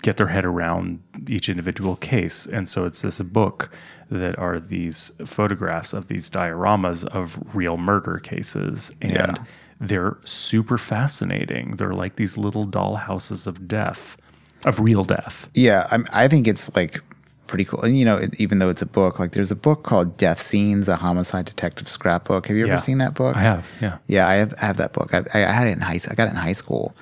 get their head around each individual case. And so it's this book that are these photographs of these dioramas of real murder cases. And they're super fascinating. They're like these little dollhouses of death, of real death. Yeah, I think it's like pretty cool. And, you know, even though it's a book, like there's a book called Death Scenes, a homicide detective scrapbook. Have you ever seen that book? I have, yeah. Yeah, I have that book. I had it in I got it in high school.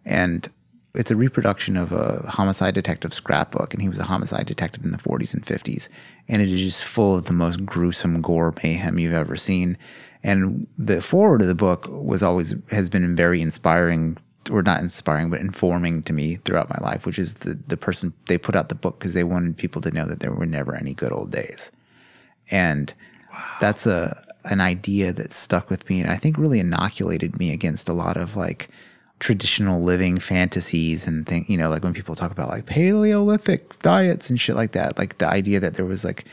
And it's a reproduction of a homicide detective scrapbook, and he was a homicide detective in the 40s and 50s. And it is just full of the most gruesome gore mayhem you've ever seen. And the foreword of the book has been very inspiring, or not inspiring, but informing to me throughout my life, which is the person, they put out the book because they wanted people to know that there were never any good old days. And that's an idea that stuck with me, and I think really inoculated me against a lot of like traditional living fantasies and things, you know, like when people talk about like Paleolithic diets and shit like that, like the idea that there was like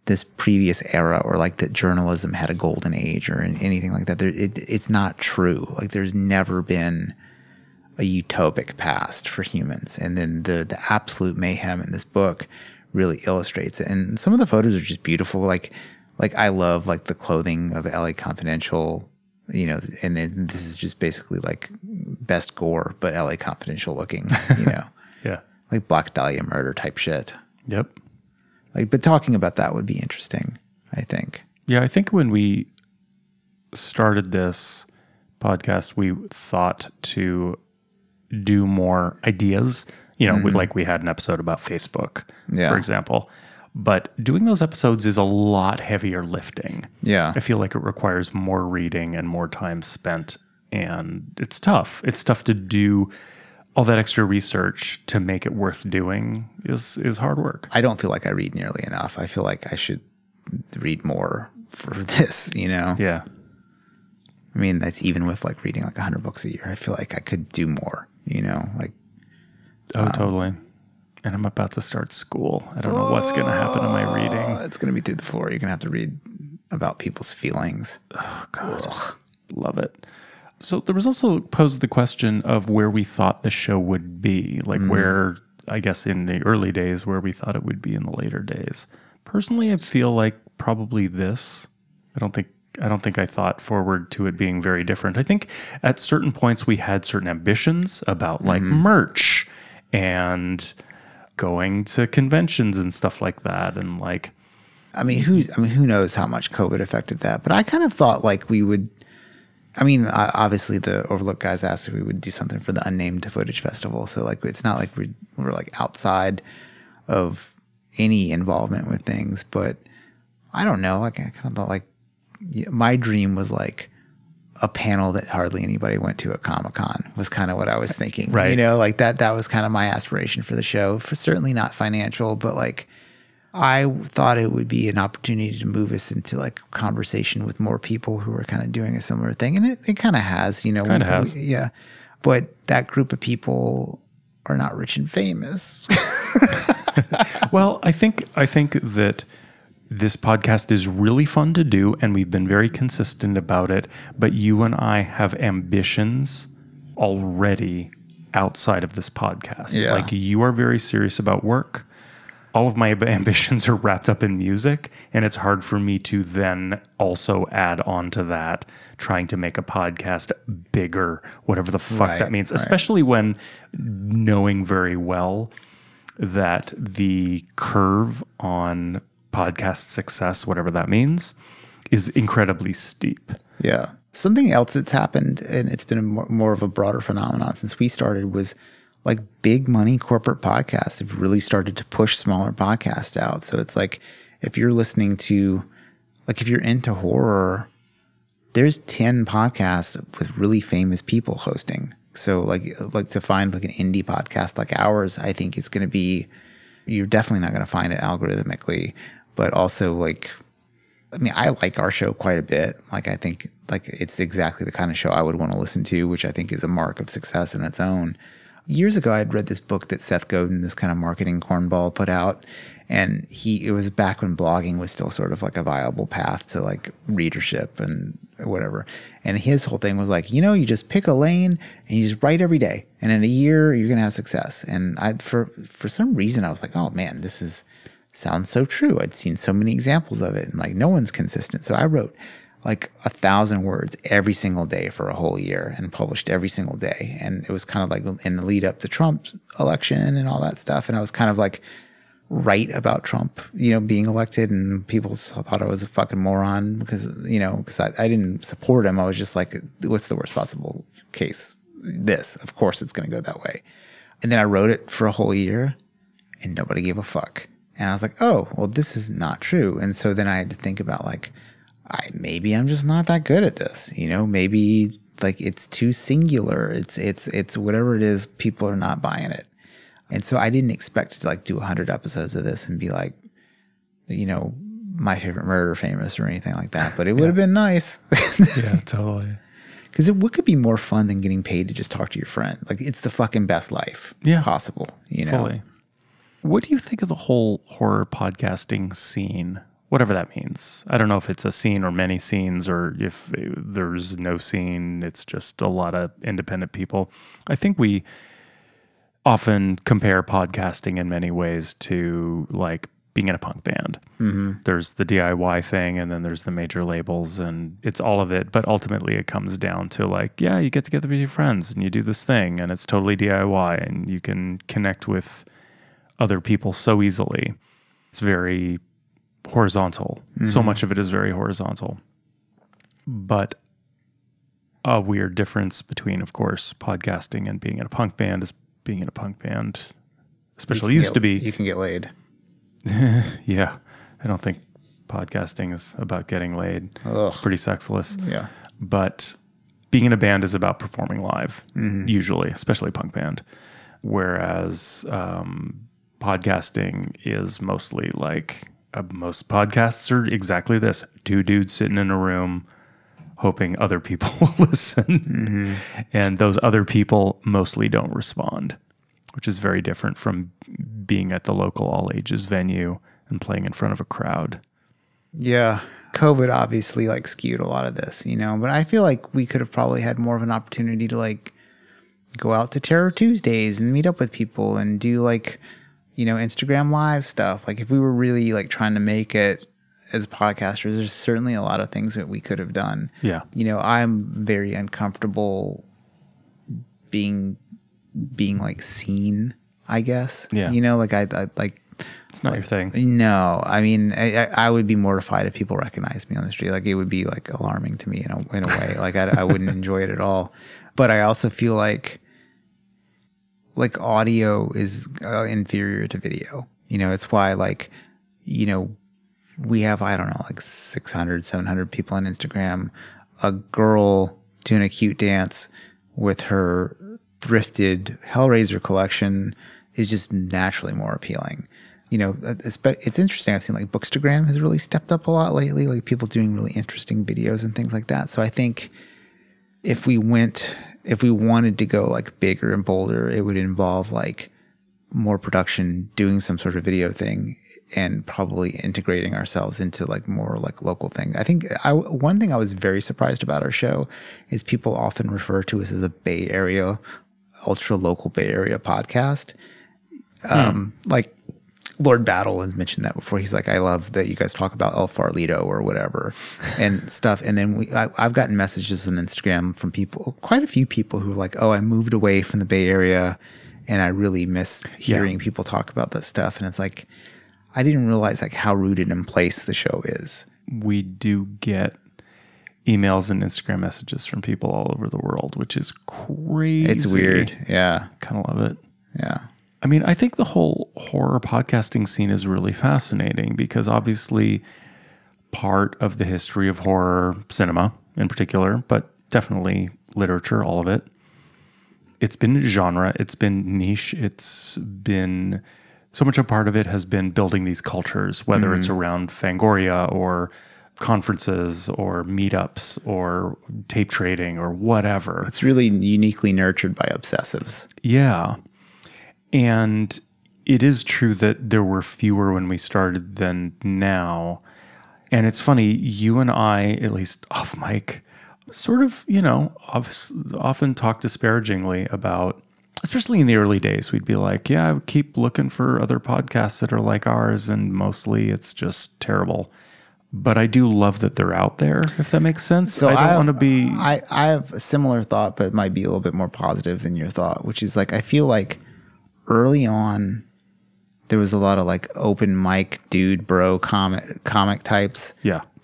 this previous era, or like that journalism had a golden age or anything like that. It's not true. Like there's never been a utopic past for humans. And then the absolute mayhem in this book really illustrates it. And some of the photos are just beautiful. Like I love like the clothing of LA Confidential, you know, and then this is just basically like best gore, but LA Confidential looking, you know, Yeah. like Black Dahlia murder type shit. Yep. Like, but talking about that would be interesting, I think. Yeah. I think when we started this podcast, we thought to do more ideas, you know, like we had an episode about Facebook, for example. But doing those episodes is a lot heavier lifting. Yeah. I feel like it requires more reading and more time spent. And it's tough. It's tough to do all that extra research to make it worth doing is hard work. I don't feel like I read nearly enough. I feel like I should read more for this, you know? Yeah. I mean, that's even with like reading like 100 books a year. I feel like I could do more, you know? Like, Oh, totally. And I'm about to start school. I don't know what's going to happen to my reading. It's going to be through the floor. You're going to have to read about people's feelings. Oh, God. Ugh. Love it. So there was also posed the question of where we thought the show would be, like where, I guess in the early days, where we thought it would be in the later days. Personally, I feel like probably this. I don't think I thought forward to it being very different. I think at certain points we had certain ambitions about like merch and going to conventions and stuff like that. And like, who knows how much COVID affected that, but I kind of thought like we would, obviously the Overlook guys asked if we would do something for the Unnamed Footage Festival. So like, it's not like we're like outside of any involvement with things, but I don't know. Like I kind of thought like my dream was like a panel that hardly anybody went to at Comic-Con was kind of what I was thinking. Right. You know, like that was kind of my aspiration for the show, for certainly not financial, but like I thought it would be an opportunity to move us into like conversation with more people who are kind of doing a similar thing. And it kind of has, you know. Kind of has. Yeah. But that group of people are not rich and famous. Well, I think that this podcast is really fun to do, and we've been very consistent about it, but you and I have ambitions already outside of this podcast. Yeah. Like you are very serious about work. All of my ambitions are wrapped up in music, and it's hard for me to then also add on to that, trying to make a podcast bigger, whatever the fuck that means, especially when knowing very well that the curve on podcast success, whatever that means, is incredibly steep. Yeah. Something else that's happened, and it's been more of a broader phenomenon since we started, was like big money corporate podcasts have really started to push smaller podcasts out. So it's like, if you're listening to, like if you're into horror, there's 10 podcasts with really famous people hosting. So like to find like an indie podcast like ours, I think is going to be, you're definitely not going to find it algorithmically, but also like, I like our show quite a bit. Like I think like it's exactly the kind of show I would want to listen to, which I think is a mark of success in its own. Years ago, I'd read this book that Seth Godin, this kind of marketing cornball, put out. And it was back when blogging was still sort of like a viable path to like readership and whatever. And his whole thing was like, you just pick a lane and you just write every day. And in a year, you're going to have success. And for some reason, I was like, oh man, sounds so true. I'd seen so many examples of it and like no one's consistent. So I wrote like 1,000 words every single day for a whole year and published every single day. And it was kind of like in the lead up to Trump's election and all that stuff. And I was kind of like right about Trump, being elected, and people thought I was a fucking moron because I didn't support him. I was just like, what's the worst possible case? This, of course it's going to go that way. And then I wrote it for a whole year and nobody gave a fuck. And I was like, oh, well, this is not true. And so then I had to think about like, maybe I'm just not that good at this. Maybe like it's too singular. It's whatever it is, people are not buying it. And so I didn't expect to like do 100 episodes of this and be like, my favorite murder famous or anything like that. But it would have been nice. Yeah, totally. Because what could be more fun than getting paid to just talk to your friend? Like it's the fucking best life possible. Fully. What do you think of the whole horror podcasting scene? Whatever that means. I don't know if it's a scene or many scenes, or if there's no scene, it's just a lot of independent people. I think we often compare podcasting in many ways to like being in a punk band. There's the DIY thing, and then there's the major labels, and it's all of it. But ultimately it comes down to like, yeah, you get together with your friends and you do this thing, and it's totally DIY, and you can connect with other people so easily. It's very horizontal. So much of it is very horizontal. But a weird difference between, of course, podcasting and being in a punk band is being in a punk band, especially used to be. You can get laid. Yeah. I don't think podcasting is about getting laid. Ugh. It's pretty sexless. Yeah. But being in a band is about performing live, usually, especially punk band. Whereas podcasting is mostly like, most podcasts are exactly this. Two dudes sitting in a room hoping other people will listen. And those other people mostly don't respond, which is very different from being at the local all ages venue and playing in front of a crowd. Yeah. COVID obviously like skewed a lot of this, but I feel like we could have probably had more of an opportunity to like go out to Terror Tuesdays and meet up with people and do like, Instagram live stuff. Like if we were really like trying to make it as podcasters, there's certainly a lot of things that we could have done. Yeah. I'm very uncomfortable being like seen, I guess. Yeah. Like I like, it's not your thing. No, I mean, I would be mortified if people recognized me on the street. Like it would be like alarming to me in a way. Like I wouldn't enjoy it at all. But I also feel like audio is inferior to video. It's why we have, I don't know, like 600, 700 people on Instagram. A girl doing a cute dance with her thrifted Hellraiser collection is just naturally more appealing. It's interesting. I've seen like Bookstagram has really stepped up a lot lately, like people doing really interesting videos and things like that. So I think if we wanted to go like bigger and bolder, it would involve like more production, doing some sort of video thing, and probably integrating ourselves into like more like local thing. I think one thing I was very surprised about our show is people often refer to us as a Bay Area, ultra local Bay Area podcast. Like Lord Battle has mentioned that before. He's like, I love that you guys talk about El Farlito or whatever and stuff. And then I've gotten messages on Instagram from people, quite a few people who are like, oh, I moved away from the Bay Area and I really miss hearing people talk about that stuff. And it's like, I didn't realize like how rooted in place the show is. We do get emails and Instagram messages from people all over the world, which is crazy. It's weird. Yeah. Kind of love it. Yeah. I mean, I think the whole horror podcasting scene is really fascinating because obviously part of the history of horror cinema in particular, but definitely literature, all of it. It's been genre, it's been niche, it's been so much a part of it has been building these cultures, whether it's around Fangoria or conferences or meetups or tape trading or whatever. It's really uniquely nurtured by obsessives. Yeah. And it is true that there were fewer when we started than now. And it's funny, you and I, at least off mic, sort of, often talk disparagingly about, especially in the early days, we'd be like, yeah, I keep looking for other podcasts that are like ours, and mostly it's just terrible. But I do love that they're out there, if that makes sense. So I don't want to be... I have a similar thought, but it might be a little bit more positive than your thought, which is like, I feel like early on, there was a lot of like open mic dude bro comic types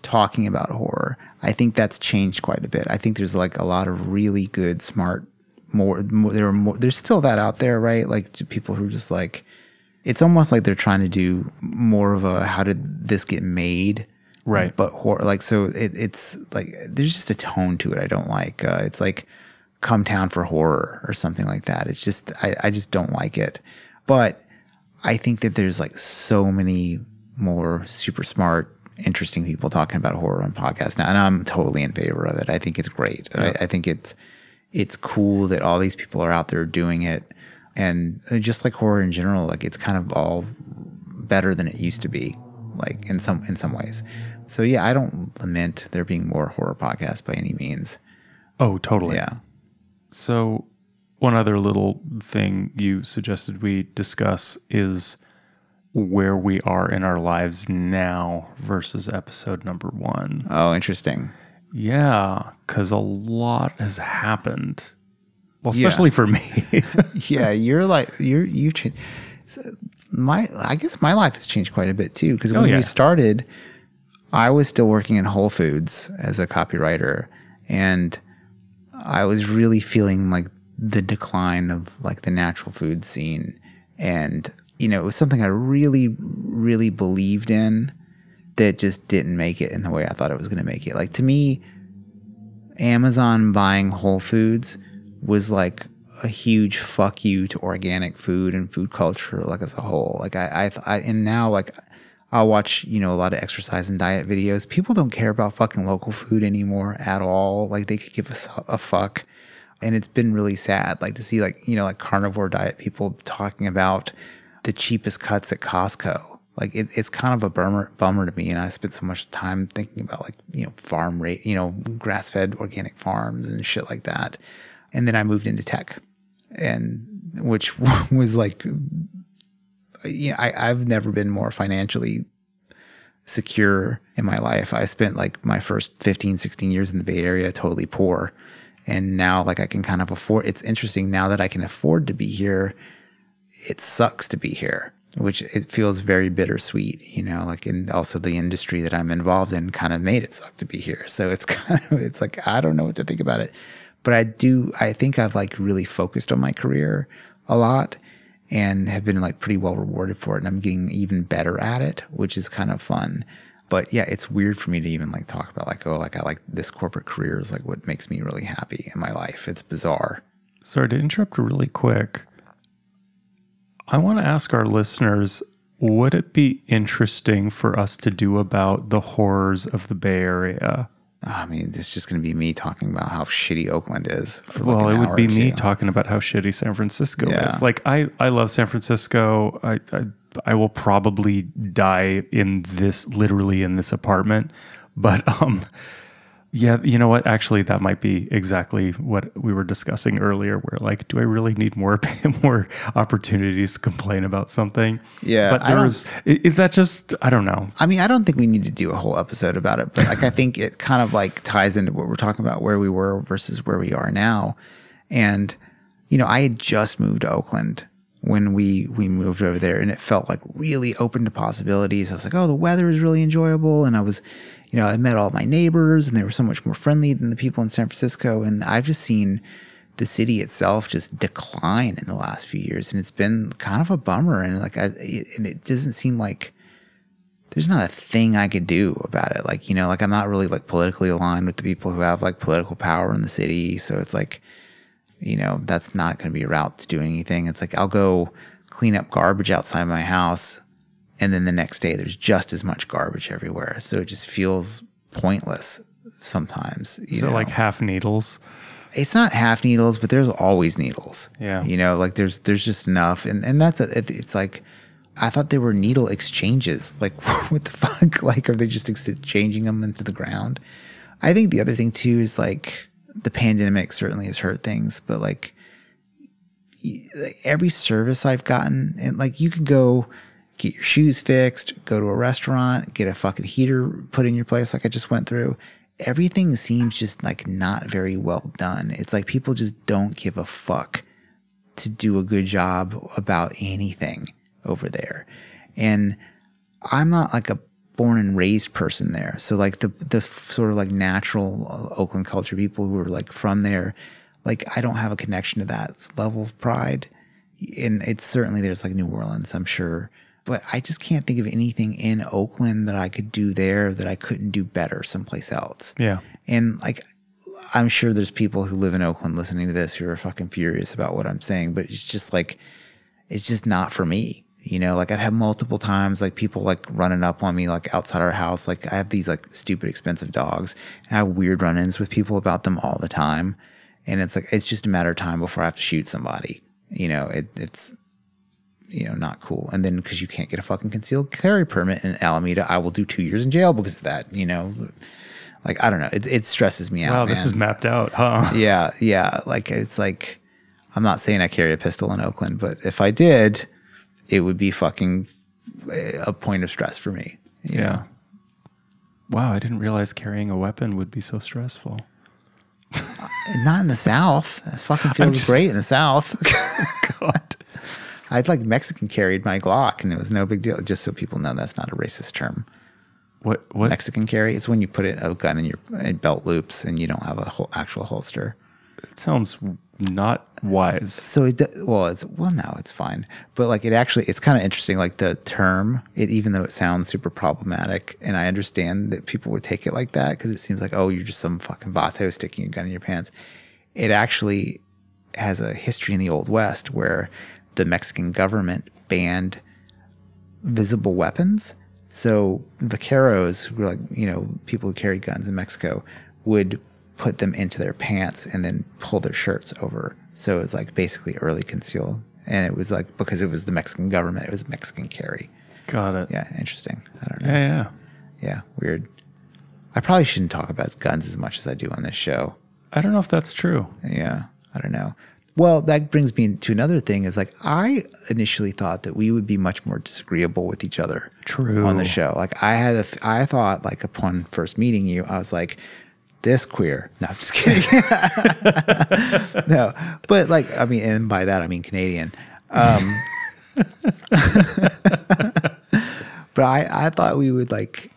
talking about horror. I think that's changed quite a bit. I think there's like a lot of really good, smart, there's still that out there, right? Like people who just like, it's almost like they're trying to do more of a, how did this get made? Right. But horror, like, so it's like, there's just a tone to it I don't like. It's like Come Town for Horror or something like that. It's just, I just don't like it. But I think that there's like so many more super smart, interesting people talking about horror on podcasts now. And I'm totally in favor of it. I think it's great. Yeah. I think it's cool that all these people are out there doing it. And just like horror in general, like it's kind of all better than it used to be, like in some ways. So yeah, I don't lament there being more horror podcasts by any means. Oh, totally. Yeah. So one other little thing you suggested we discuss is where we are in our lives now versus episode number 1. Oh, interesting. Yeah, because a lot has happened. Well, especially for me. Yeah, you've changed. I guess my life has changed quite a bit too. Because when we started, I was still working in Whole Foods as a copywriter, and I was really feeling like the decline of like the natural food scene. And, you know, it was something I really, really believed in that just didn't make it in the way I thought it was going to make it. Like, to me, Amazon buying Whole Foods was like a huge fuck you to organic food and food culture, like as a whole. Like and now, like, I'll watch, you know, a lot of exercise and diet videos. People don't care about fucking local food anymore at all. Like, they could give us a fuck. And it's been really sad, like, to see, like, you know, like carnivore diet people talking about the cheapest cuts at Costco. Like, it's kind of a bummer to me. And I spent so much time thinking about, like, you know, farm rate, you know, grass-fed organic farms and shit like that. And then I moved into tech, and which was like, you know, I've never been more financially secure in my life. I spent like my first 15, 16 years in the Bay Area totally poor. And now, like, I can kind of afford, it's interesting now that I can afford to be here. It sucks to be here, which it feels very bittersweet, you know, like, and also the industry that I'm involved in kind of made it suck to be here. So it's kind of, it's like, I don't know what to think about it, but I think I've like really focused on my career a lot and have been like pretty well rewarded for it. And I'm getting even better at it, which is kind of fun. But yeah, it's weird for me to even like talk about like, oh, like I like this corporate career is like what makes me really happy in my life. It's bizarre. Sorry to interrupt really quick. I want to ask our listeners, would it be interesting for us to do about the horrors of the Bay Area? I mean, it's just going to be me talking about how shitty Oakland is. For well, like it would be me talking about how shitty San Francisco is. Like, I love San Francisco. I will probably die literally in this apartment. But yeah, you know what? Actually, that might be exactly what we were discussing earlier, where like, do I really need more opportunities to complain about something? Yeah. But is that just, I don't know. I mean, I don't think we need to do a whole episode about it, but like, I think it kind of like ties into what we're talking about, where we were versus where we are now. And, you know, I had just moved to Oakland when we moved over there, and it felt like really open to possibilities. I was like, oh, the weather is really enjoyable. And I was, you know, I met all my neighbors, and they were so much more friendly than the people in San Francisco. And I've just seen the city itself just decline in the last few years, and it's been kind of a bummer. And like, and it doesn't seem like there's not a thing I could do about it. Like, you know, like I'm not really like politically aligned with the people who have like political power in the city, so it's like, you know, that's not going to be a route to do anything. It's like I'll go clean up garbage outside my house, and then the next day there's just as much garbage everywhere. So it just feels pointless sometimes. Is it like half needles? It's not half needles, but there's always needles. Yeah. You know, like there's just enough. And that's it's like, I thought there were needle exchanges. Like, what the fuck? Like, are they just exchanging them into the ground? I think the other thing too is like, the pandemic certainly has hurt things, but like every service I've gotten, and like you can go get your shoes fixed, go to a restaurant, get a fucking heater put in your place like I just went through. Everything seems just like not very well done. It's like people just don't give a fuck to do a good job about anything over there. And I'm not like a born and raised person there. So like the sort of like natural Oakland culture, people who are like from there, like I don't have a connection to that level of pride. And it's certainly, there's like New Orleans, I'm sure, but I just can't think of anything in Oakland that I could do there that I couldn't do better someplace else. Yeah. And like, I'm sure there's people who live in Oakland listening to this who are fucking furious about what I'm saying, but it's just like, it's just not for me. You know, like I've had multiple times, like people like running up on me, like outside our house. Like I have these like stupid expensive dogs, and I have weird run-ins with people about them all the time. And it's like, it's just a matter of time before I have to shoot somebody. You know, it's, you know, not cool. And then because you can't get a fucking concealed carry permit in Alameda, I will do 2 years in jail because of that, you know. Like, I don't know. It stresses me out. Wow, this is mapped out, huh? Yeah. Like, it's like, I'm not saying I carry a pistol in Oakland, but if I did, it would be fucking a point of stress for me. You know? Wow, I didn't realize carrying a weapon would be so stressful. Not in the South. It fucking feels great in the South. God. I'd like Mexican carried my Glock, and it was no big deal. Just so people know, that's not a racist term. What Mexican carry? It's when you put a gun in your belt loops and you don't have a actual holster. It sounds not wise. So no, it's fine. But like it's kind of interesting. Like the term, even though it sounds super problematic, and I understand that people would take it like that because it seems like, oh, you're just some fucking vato sticking a gun in your pants. It actually has a history in the Old West where the Mexican government banned visible weapons. So vaqueros, who were like, you know, people who carry guns in Mexico, would put them into their pants and then pull their shirts over. So it was like basically early conceal. And it was like, because it was the Mexican government, it was Mexican carry. Got it. Yeah, interesting. I don't know. Yeah. Yeah, weird. I probably shouldn't talk about guns as much as I do on this show. I don't know if that's true. Yeah, I don't know. Well, that brings me to another thing is like, I initially thought that we would be much more disagreeable with each other on the show. Like I thought like upon first meeting you, I was like, this queer. No, I'm just kidding. No, but like, I mean, and by that, I mean Canadian. But I thought we would like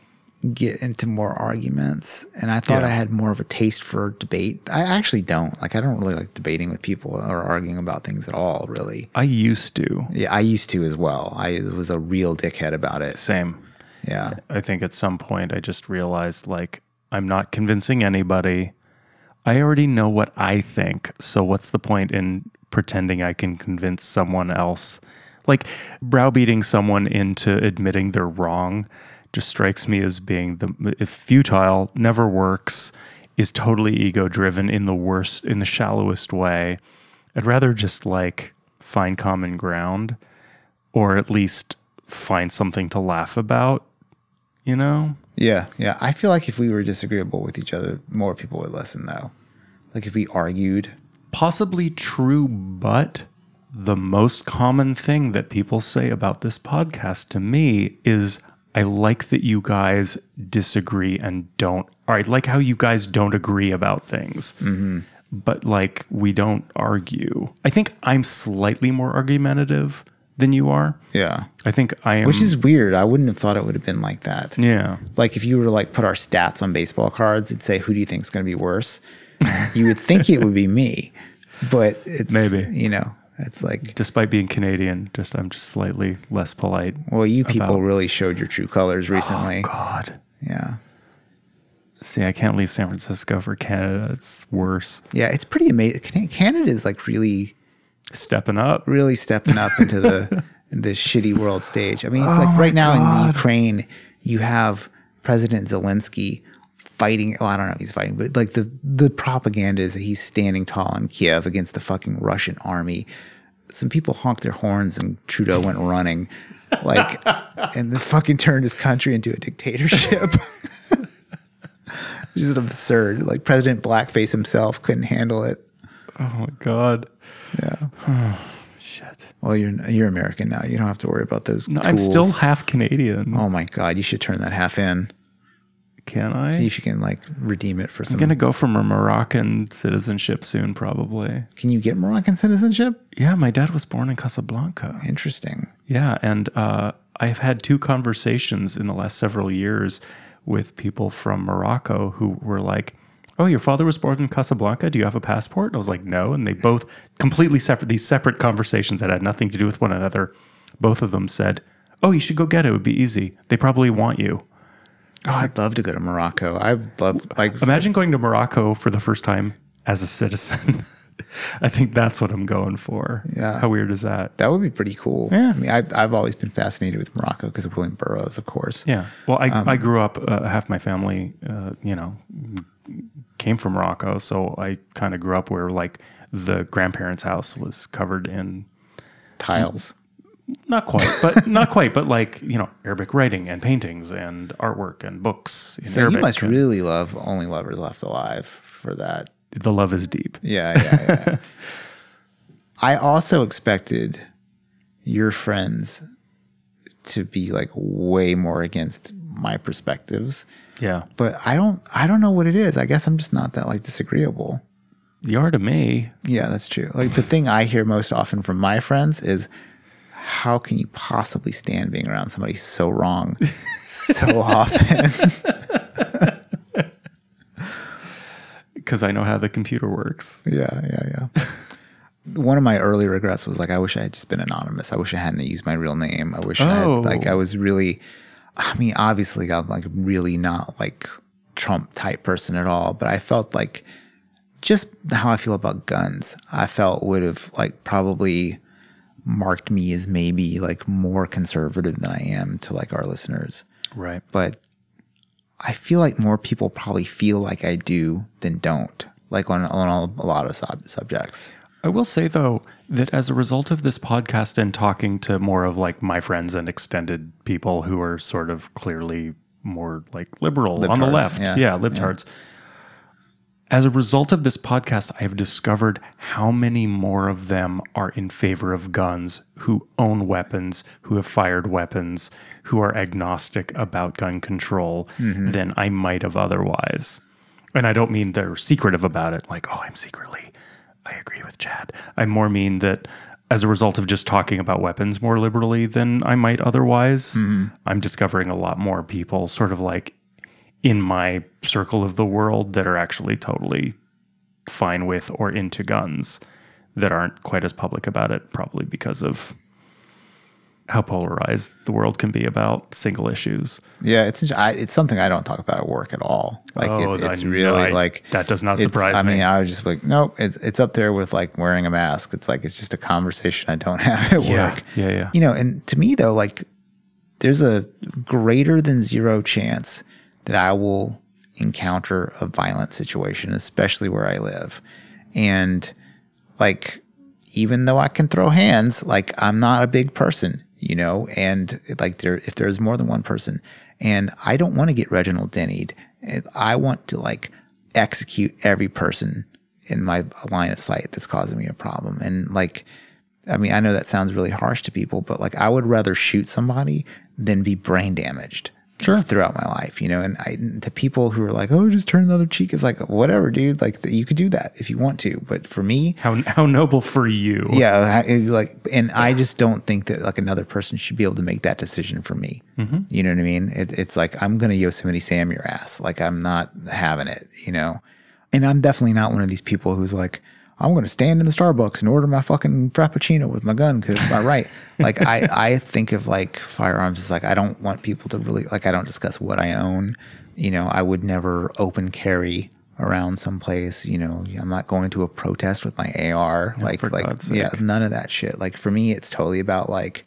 get into more arguments, and I thought I had more of a taste for debate. I actually don't. Like, I don't really like debating with people or arguing about things at all, really. I used to. Yeah, I used to as well. I was a real dickhead about it. Same. Yeah. I think at some point I just realized, like, I'm not convincing anybody. I already know what I think, so what's the point in pretending I can convince someone else? Like, browbeating someone into admitting they're wrong just strikes me as being futile, never works, is totally ego-driven in the shallowest way. I'd rather just like find common ground, or at least find something to laugh about, you know? Yeah, yeah. I feel like if we were disagreeable with each other, more people would listen, though. Like if we argued. Possibly true, but the most common thing that people say about this podcast to me is, I like that you guys disagree and don't. All right, like how you guys don't agree about things, but like we don't argue. I think I'm slightly more argumentative than you are. Yeah, I think I am. Which is weird. I wouldn't have thought it would have been like that. Yeah, like if you were to like put our stats on baseball cards, it'd say, who do you think is going to be worse? You would think it would be me, but it's maybe, you know. It's like, despite being Canadian, I'm just slightly less polite. Well, you people really showed your true colors recently. Oh, God. Yeah. See, I can't leave San Francisco for Canada. It's worse. Yeah, it's pretty amazing. Canada is like really stepping up into the shitty world stage. I mean, it's like right now in the Ukraine, you have President Zelensky fighting. Oh, I don't know if he's fighting, but like the propaganda is that he's standing tall in Kiev against the fucking Russian army. Some people honked their horns and Trudeau went running, like, and the fucking turned his country into a dictatorship. Which is absurd. Like President Blackface himself couldn't handle it. Oh my God. Yeah. Oh, shit. Well, you're American now. You don't have to worry about those tools. I'm still half Canadian. Oh my God. You should turn that half in. Can I? See if you can like redeem it for some. I'm going to go for a Moroccan citizenship soon, probably. Can you get Moroccan citizenship? Yeah, my dad was born in Casablanca. Interesting. Yeah, and I've had 2 conversations in the last several years with people from Morocco who were like, oh, your father was born in Casablanca? Do you have a passport? I was like, no. And they both completely separate, these separate conversations that had nothing to do with one another. Both of them said, oh, you should go get it. It would be easy. They probably want you. Oh, I'd love to go to Morocco. I'd love, like, imagine going to Morocco for the first time as a citizen. I think that's what I'm going for. Yeah. How weird is that? That would be pretty cool. Yeah. I mean, I've always been fascinated with Morocco because of William Burroughs, of course. Yeah. Well, I grew up, half my family, came from Morocco. So I kind of grew up where like the grandparents' house was covered in tiles. Not quite, but like, Arabic writing and paintings and artwork and books in Arabic. You must really love Only Lovers Left Alive for that. The love is deep. Yeah. I also expected your friends to be like way more against my perspectives. Yeah. But I don't know what it is. I guess I'm just not that like disagreeable. You are to me. Yeah, that's true. Like the thing I hear most often from my friends is, how can you possibly stand being around somebody so wrong so often? Because I know how the computer works. Yeah. One of my early regrets was like, I wish I had just been anonymous. I wish I hadn't used my real name. I wish I had, like, I was really, I mean, obviously I'm like really not like Trump type person at all, but I felt like just how I feel about guns, I felt would have like probably marked me as maybe like more conservative than I am to like our listeners. Right. But I feel like more people probably feel like I do than don't, like on a lot of subjects. I will say, though, that as a result of this podcast and talking to more of like my friends and extended people who are sort of clearly more like liberal Libtards, on the left. yeah. Libtards. As a result of this podcast, I have discovered how many more of them are in favor of guns, who own weapons, who have fired weapons, who are agnostic about gun control than I might have otherwise. And I don't mean they're secretive about it, like, oh, I'm secretly, I agree with Chad. I more mean that as a result of just talking about weapons more liberally than I might otherwise, I'm discovering a lot more people sort of like in my circle of the world that are actually totally fine with or into guns that aren't quite as public about it, probably because of how polarized the world can be about single issues. Yeah, it's something I don't talk about at work at all. Like it's really like that does not surprise me. I mean, I was just like, nope, it's up there with like wearing a mask. It's like it's just a conversation I don't have at work. Yeah. You know, and to me though, like there's a greater than zero chance that I will encounter a violent situation, especially where I live. And like, even though I can throw hands, like I'm not a big person, you know, and like if there's more than one person and I don't want to get Reginald Denny'd, I want to like execute every person in my line of sight that's causing me a problem. And like, I mean, I know that sounds really harsh to people, but like I would rather shoot somebody than be brain damaged. Sure. Throughout my life, you know, and to people who are like, oh, just turn the other cheek, it's like, whatever, dude, like you could do that if you want to, but for me, how noble for you. Yeah, and I just don't think that like another person should be able to make that decision for me. You know what I mean? It's like, I'm gonna Yosemite Sam your ass, like I'm not having it, you know. And I'm definitely not one of these people who's like, I'm going to stand in the Starbucks and order my fucking Frappuccino with my gun because it's my right. Like I think of like firearms as like, I don't want people to really, like I don't discuss what I own. You know, I would never open carry around someplace. You know, I'm not going to a protest with my AR. Yeah, none of that shit. Like for me, it's totally about like,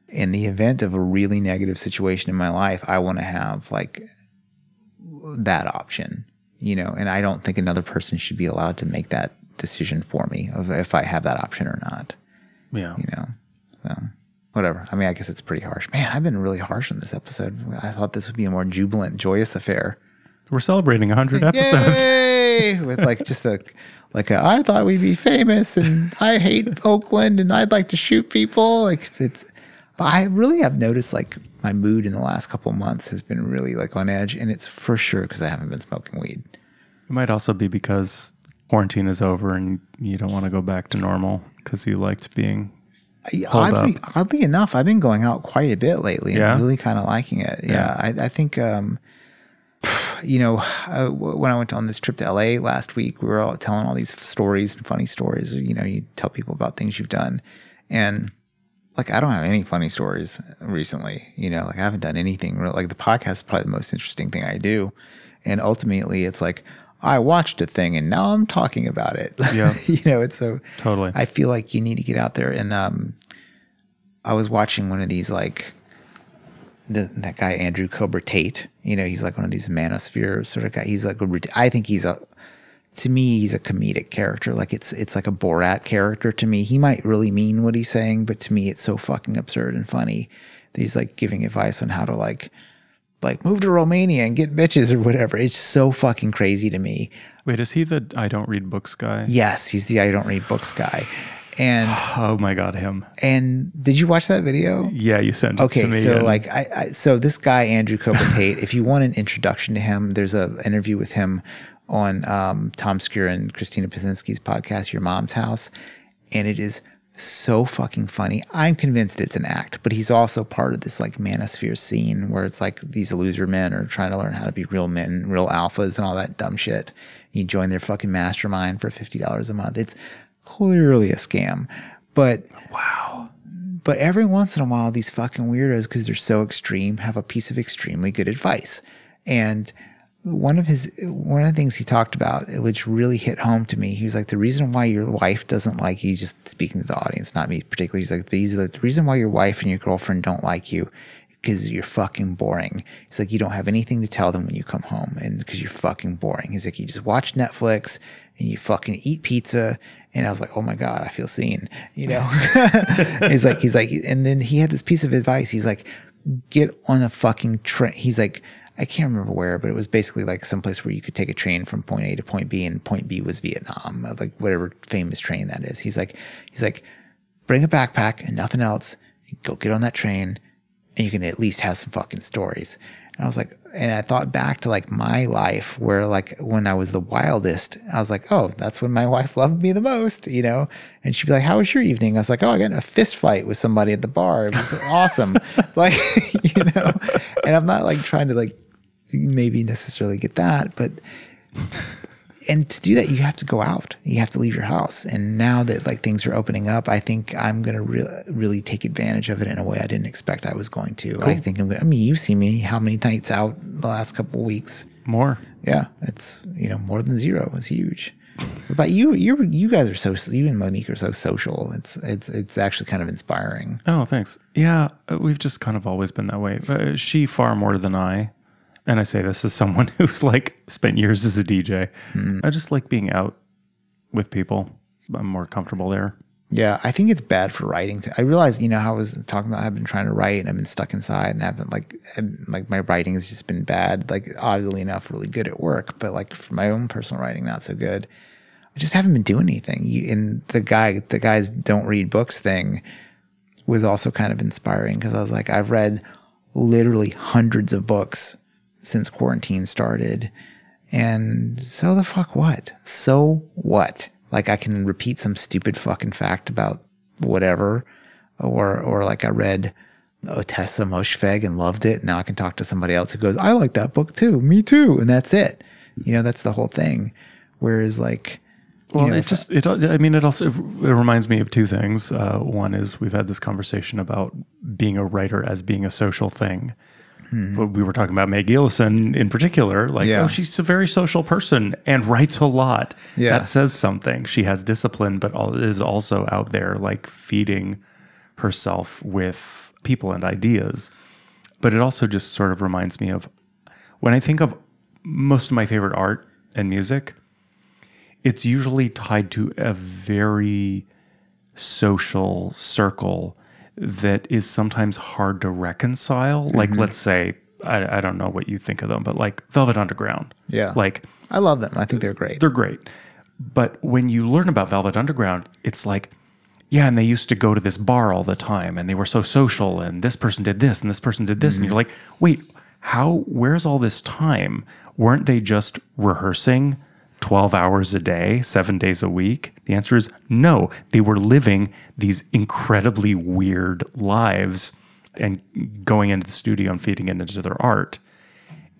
in the event of a really negative situation in my life, I want to have like that option, you know, and I don't think another person should be allowed to make that decision for me of if I have that option or not. Yeah. You know, so whatever. I mean, I guess it's pretty harsh. Man, I've been really harsh on this episode. I thought this would be a more jubilant, joyous affair. We're celebrating 100 episodes. Yay! With like just I thought we'd be famous and I hate Oakland and I'd like to shoot people. Like but I really have noticed like my mood in the last couple of months has been really like on edge, and it's for sure because I haven't been smoking weed. It might also be because quarantine is over and you don't want to go back to normal because you liked being oddly enough, I've been going out quite a bit lately and really kind of liking it. Yeah. I think, you know, when I went on this trip to LA last week, we were all telling all these stories and funny stories. You know, you tell people about things you've done. And like, I don't have any funny stories recently. You know, like I haven't done anything real. Like the podcast is probably the most interesting thing I do. And ultimately it's like, I watched a thing and now I'm talking about it. Yeah. You know, it's so totally. I feel like you need to get out there. And I was watching one of these like that guy Andrew Cobra Tate. You know, he's like one of these manosphere sort of guy. He's like I think to me he's a comedic character. Like it's like a Borat character to me. He might really mean what he's saying, but to me it's so fucking absurd and funny that he's like giving advice on how to like move to Romania and get bitches or whatever. It's so fucking crazy to me. Wait, is he the I don't read books guy? Yes, he's the I don't read books guy. And oh my God, him. And did you watch that video? Yeah, you sent it to me. Okay, so like so this guy Andrew Cope-Tate, if you want an introduction to him, there's an interview with him on Tom Skura and Christina Pazinski's podcast, Your Mom's House, and it is so fucking funny. I'm convinced it's an act, but he's also part of this like manosphere scene where it's like these loser men are trying to learn how to be real men, real alphas, and all that dumb shit. You join their fucking mastermind for $50 a month. It's clearly a scam, but wow. But every once in a while, these fucking weirdos, because they're so extreme, have a piece of extremely good advice. And one of the things he talked about, which really hit home to me, he was like, the reason why your wife doesn't like you, he's just speaking to the audience, not me particularly. He's like, the reason why your wife and your girlfriend don't like you because you're fucking boring. He's like, you don't have anything to tell them when you come home, and because you're fucking boring. He's like, you just watch Netflix and you fucking eat pizza. And I was like, oh my God, I feel seen, you know? he's like, and then he had this piece of advice. He's like, get on a fucking train. He's like, I can't remember where, but it was basically like someplace where you could take a train from point A to point B, and point B was Vietnam, like whatever famous train that is. He's like, bring a backpack and nothing else. Go get on that train, and you can at least have some fucking stories. And I was like, and I thought back to like my life where like when I was the wildest, I was like, oh, that's when my wife loved me the most, you know? And she'd be like, how was your evening? I was like, oh, I got in a fist fight with somebody at the bar. It was awesome. Like, you know, and I'm not like trying to like maybe necessarily get that, but, and to do that, you have to go out. You have to leave your house. And now that like things are opening up, I think I'm going to really take advantage of it in a way I didn't expect I was going to. Cool. I think I mean, you see me how many nights out the last couple of weeks? More. Yeah. It's, you know, more than zero. It's huge. But you guys are so, you and Monique are so social. It's actually kind of inspiring. Oh, thanks. Yeah. We've just kind of always been that way. She far more than I. And I say this as someone who's like spent years as a DJ. I just like being out with people. I'm more comfortable there. Yeah, I think it's bad for writing. I realize, you know, how I was talking about, I've been trying to write and I've been stuck inside and haven't like my writing has just been bad. Like oddly enough, really good at work, but like for my own personal writing, not so good. I just haven't been doing anything. And the guys don't read books thing was also kind of inspiring because I was like, I've read literally hundreds of books since quarantine started. And so the fuck what? So what? Like I can repeat some stupid fucking fact about whatever. Or like I read Otessa Moshfegh and loved it. Now I can talk to somebody else who goes, I like that book too. Me too. And that's it. You know, that's the whole thing. Whereas like, well, you know, it reminds me of two things. One is we've had this conversation about being a writer as being a social thing. But we were talking about Meg Gillison in particular, like, oh, she's a very social person and writes a lot. Yeah. That says something. She has discipline, but is also out there like feeding herself with people and ideas. But it also just sort of reminds me of when I think of most of my favorite art and music, it's usually tied to a very social circle that is sometimes hard to reconcile. Like, let's say, I don't know what you think of them, but like Velvet Underground. Yeah. Like, I love them. I think they're great. They're great. But when you learn about Velvet Underground, it's like, yeah, and they used to go to this bar all the time and they were so social and this person did this and this person did this. And you're like, wait, where's all this time? Weren't they just rehearsing 12 hours a day, 7 days a week? The answer is no. They were living these incredibly weird lives and going into the studio and feeding it into their art.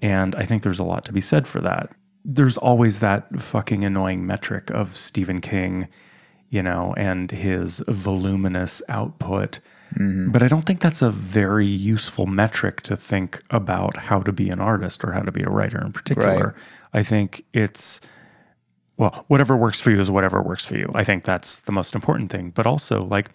And I think there's a lot to be said for that. There's always that fucking annoying metric of Stephen King, you know, and his voluminous output. But I don't think that's a very useful metric to think about how to be an artist or how to be a writer in particular. Right. I think it's, well, whatever works for you is whatever works for you. I think that's the most important thing. But also, like,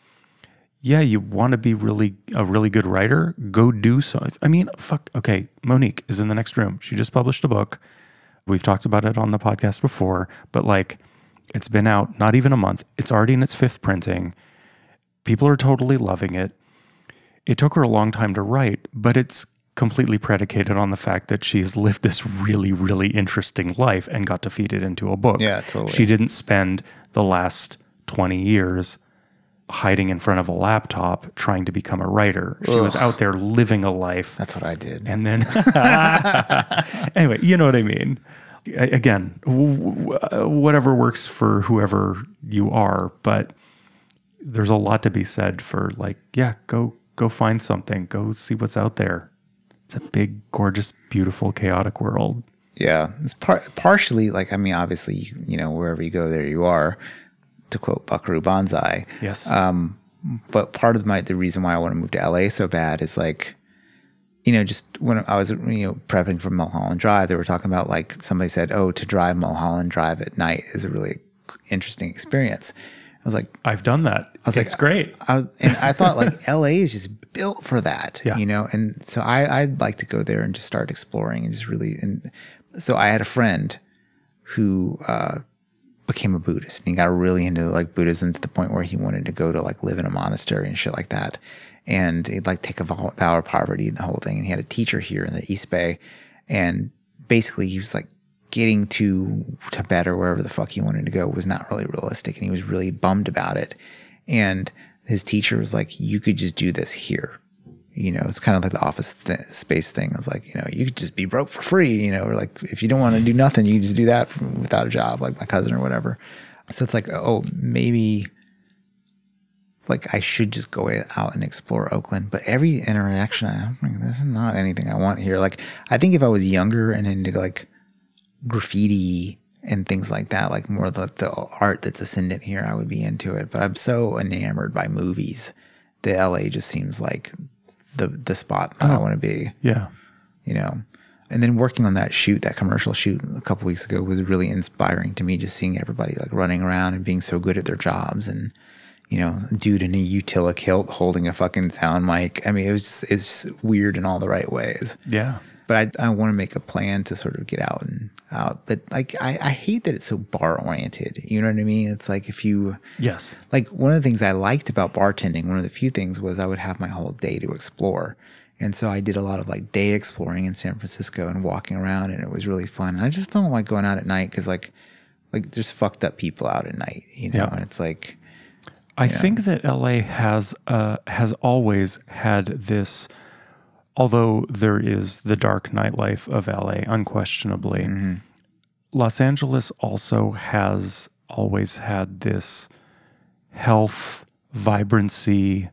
yeah, you want to be a really good writer, go do so. I mean, fuck, okay, Monique is in the next room. She just published a book. We've talked about it on the podcast before, but like, it's been out not even a month. It's already in its 5th printing. People are totally loving it. It took her a long time to write, but it's completely predicated on the fact that she's lived this really, really interesting life and got to feed it into a book. Yeah, totally. She didn't spend the last 20 years hiding in front of a laptop trying to become a writer. She was out there living a life. That's what I did. And then, anyway, you know what I mean? Again, whatever works for whoever you are, but there's a lot to be said for like, yeah, go find something, go see what's out there. It's a big, gorgeous, beautiful, chaotic world. Yeah. It's partially like, I mean, obviously, you know, wherever you go, there you are, to quote Buckaroo Banzai. Yes. But part of the reason why I want to move to LA so bad is like, you know, just when I was, you know, prepping for Mulholland Drive, they were talking about like, somebody said, oh, to drive Mulholland Drive at night is a really interesting experience. I was like, I've done that. It's great. I thought like LA is just built for that, yeah. you know? And so I'd like to go there and just start exploring and just really, and so I had a friend who, became a Buddhist, and he got really into like Buddhism to the point where he wanted to go to like live in a monastery and shit like that. And he'd like take a vow of poverty and the whole thing. And he had a teacher here in the East Bay, and basically he was like, getting to Tibet or wherever the fuck he wanted to go was not really realistic, and he was really bummed about it. And his teacher was like, you could just do this here. You know, it's kind of like the office space thing. I was like, you know, you could just be broke for free, you know, or like if you don't want to do nothing, you can just do that without a job, like my cousin or whatever. So it's like, oh, maybe like I should just go out and explore Oakland. But every interaction, I'm like, there's not anything I want here. Like, I think if I was younger and into like graffiti and things like that, like more the art that's ascendant here, I would be into it. But I'm so enamored by movies that LA just seems like the spot that I want to be. Yeah. You know, and then working on that commercial shoot a couple weeks ago was really inspiring to me, just seeing everybody like running around and being so good at their jobs, and, you know, a dude in a Utila kilt holding a fucking sound mic. I mean, it's weird in all the right ways. Yeah. But I want to make a plan to sort of get out. But like, I hate that it's so bar oriented. You know what I mean? It's like yes. Like one of the things I liked about bartending, one of the few things, was I would have my whole day to explore. And so I did a lot of like day exploring in San Francisco and walking around, and it was really fun. And I just don't like going out at night because like there's fucked up people out at night, you know? Yeah. And it's like, I think that LA has always had this. Although there is the dark nightlife of LA, unquestionably, mm-hmm. Los Angeles also has always had this health, vibrancy,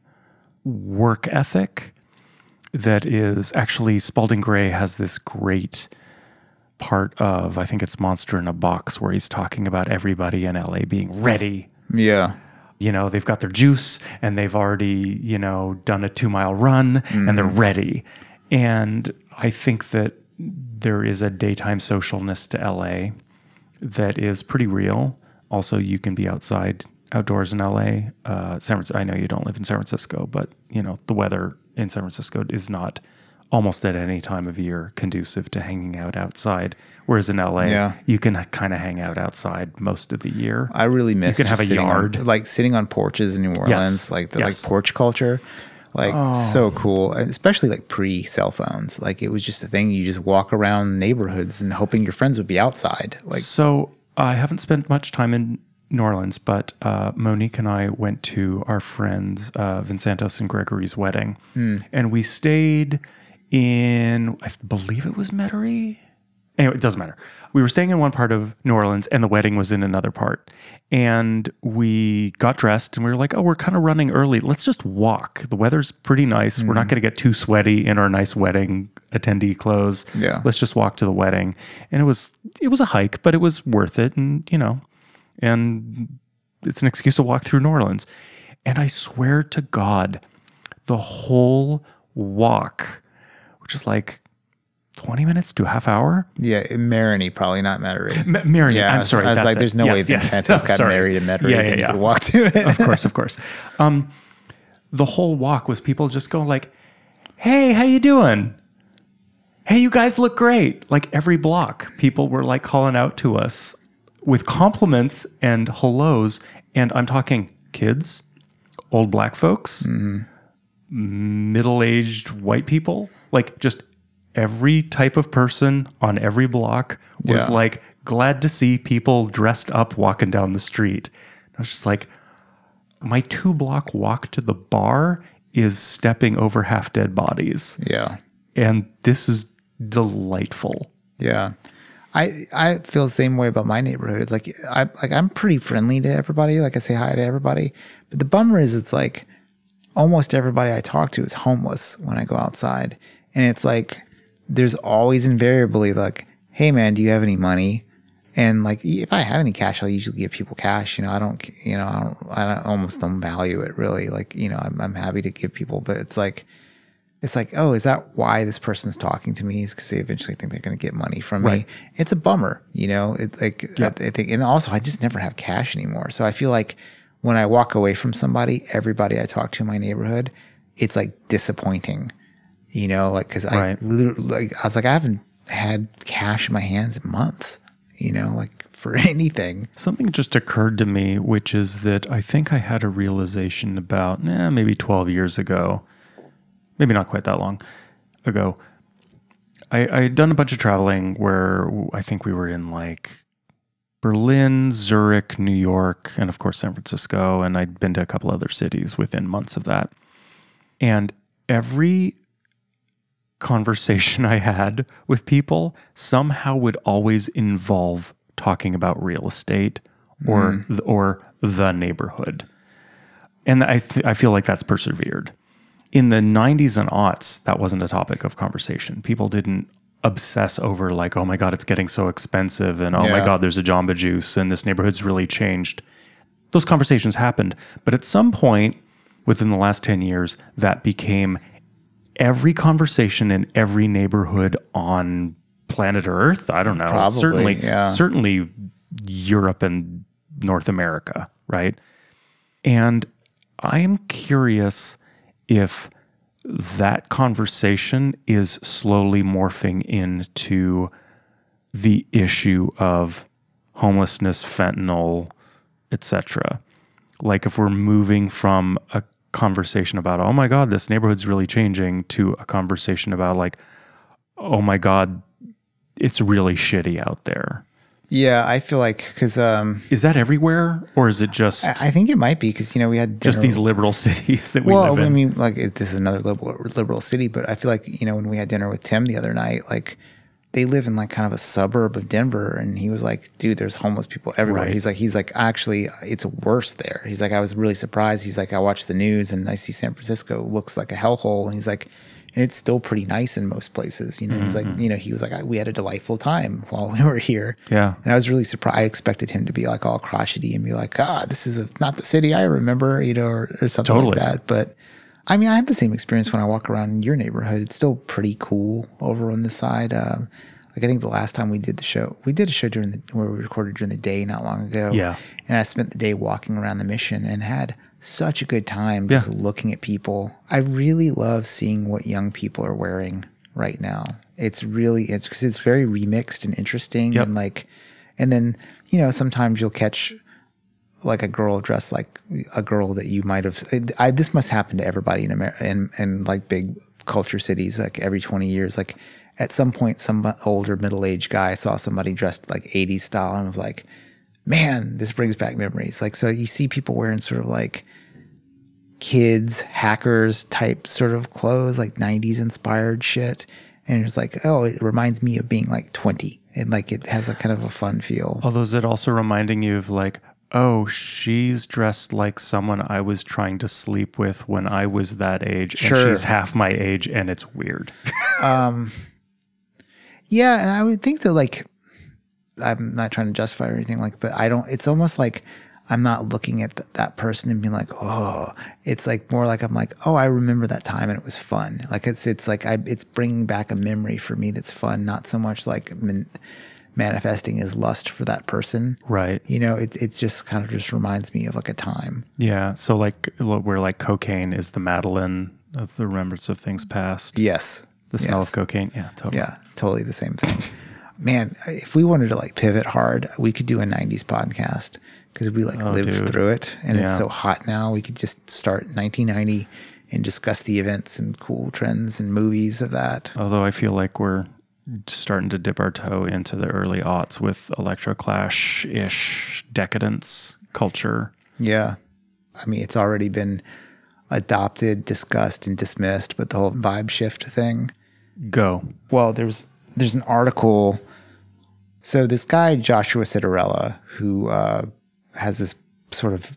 work ethic that is actually, Spalding Gray has this great part of, I think it's Monster in a Box, where he's talking about everybody in LA being ready. Yeah. You know, they've got their juice and they've already, you know, done a 2-mile run, mm-hmm. and they're ready. And I think that there is a daytime socialness to LA that is pretty real. Also, you can be outdoors in LA. I know you don't live in San Francisco, but, you know, the weather in San Francisco is not almost at any time of year conducive to hanging out outside. Whereas in LA, you can kind of hang out outside most of the year. I really miss you can have a yard. Like sitting on porches in New Orleans, like the like porch culture. Like so cool, especially like pre-cell phones. Like it was just a thing. You just walk around neighborhoods and hoping your friends would be outside. Like, so I haven't spent much time in New Orleans, but Monique and I went to our friends Vincentos and Gregory's wedding, and we stayed in, I believe it was Metairie. Anyway, it doesn't matter. We were staying in one part of New Orleans and the wedding was in another part. And we got dressed and we were like, oh, we're kind of running early. Let's just walk. The weather's pretty nice. We're not going to get too sweaty in our nice wedding attendee clothes. Yeah. Let's just walk to the wedding. And it was a hike, but it was worth it. And, you know, and it's an excuse to walk through New Orleans. And I swear to God, the whole walk, which is like 20 minutes to a half hour? Yeah, Marigny, probably not Metairie. Marigny, yeah, I'm sorry. I was like, there's no way Vincentos got married in Metairie and you could walk to it. Of course. The whole walk was people just going like, hey, how you doing? Hey, you guys look great. Like every block, people were like calling out to us with compliments and hellos. And I'm talking kids, old black folks, middle-aged white people, like just every type of person on every block was like glad to see people dressed up walking down the street. I was just like, my 2-block walk to the bar is stepping over half-dead bodies. Yeah. And this is delightful. Yeah. I feel the same way about my neighborhood. It's like I'm pretty friendly to everybody. Like I say hi to everybody. But the bummer is it's like almost everybody I talk to is homeless when I go outside. And it's like there's always invariably like, hey man, do you have any money? And like if I have any cash, I'll usually give people cash. I almost don't value it really. Like, I'm happy to give people, but it's like, oh, is that why this person's talking to me? Is because they eventually think they're going to get money from me. It's a bummer, It's like, I think, and also I just never have cash anymore. So I feel like when I walk away from somebody, everybody I talk to in my neighborhood, it's like disappointing, like, cause I literally, I was like, I haven't had cash in my hands in months, like for anything. Something just occurred to me, which is that I think I had a realization about maybe 12 years ago. Maybe not quite that long ago. I had done a bunch of traveling where I think we were in like Berlin, Zurich, New York, and of course San Francisco. And I'd been to a couple other cities within months of that. And every conversation I had with people somehow would always involve talking about real estate or the neighborhood. And I feel like that's persevered. In the 90s and aughts, that wasn't a topic of conversation. People didn't obsess over like, oh my God, it's getting so expensive. And oh my God, there's a Jamba Juice and this neighborhood's really changed. Those conversations happened. But at some point within the last 10 years, that became every conversation in every neighborhood on planet Earth. I don't know. Probably, certainly Europe and North America, right? And I am curious if that conversation is slowly morphing into the issue of homelessness, fentanyl, etc. Like if we're moving from a conversation about, oh my God, this neighborhood's really changing, to a conversation about like, oh my God, it's really shitty out there. Yeah, I feel like because is that everywhere, or is it just? I think it might be because we had dinner, just these liberal cities that we live in. I mean, like this is another liberal city, but I feel like when we had dinner with Tim the other night, like they live in like kind of a suburb of Denver, and he was like, "Dude, there's homeless people everywhere." Right. He's like, actually, it's worse there. He's like, I was really surprised. He's like, I watched the news and I see San Francisco looks like a hellhole, and he's like, and it's still pretty nice in most places. He's like, he was like, we had a delightful time while we were here. Yeah. And I was really surprised. I expected him to be like all crotchety and be like, this is not the city I remember, or something like that. But I mean, I have the same experience when I walk around in your neighborhood. It's still pretty cool over on this side. Like I think the last time we did a show where we recorded during the day not long ago. Yeah. And I spent the day walking around the Mission and had such a good time just looking at people. I really love seeing what young people are wearing right now. It's because it's very remixed and interesting. Yep. And then, sometimes you'll catch like a girl dressed like a girl that you might have, this must happen to everybody in America and like big culture cities, like every 20 years, like at some point, some older middle-aged guy saw somebody dressed like 80s style and was like, man, this brings back memories. Like, so you see people wearing sort of like kids, hackers type sort of clothes, like 90s inspired shit. And it's like, oh, it reminds me of being like 20. And like, it has a kind of a fun feel. Although is it also reminding you of like, oh, she's dressed like someone I was trying to sleep with when I was that age. Sure. And she's half my age and it's weird. Yeah. And I would think that like, I'm not trying to justify or anything but it's almost like I'm not looking at that person and being like, oh, it's like more like I'm like, oh, I remember that time and it was fun. Like it's like it's bringing back a memory for me that's fun, not so much like manifesting as lust for that person. Right. It just kind of just reminds me of like a time. Yeah. So like where like cocaine is the Madeline of the remembrance of things past. Yes. The smell of cocaine. Yeah, totally. Yeah, totally the same thing. Man, if we wanted to like pivot hard, we could do a 90s podcast because we lived through it and it's so hot now. We could just start 1990 and discuss the events and cool trends and movies of that. Although I feel like we're starting to dip our toe into the early aughts with electroclash-ish decadence culture. Yeah. I mean, it's already been adopted, discussed, and dismissed, but the whole vibe shift thing. Go. Well, there's an article. So this guy, Joshua Citarella, who has this sort of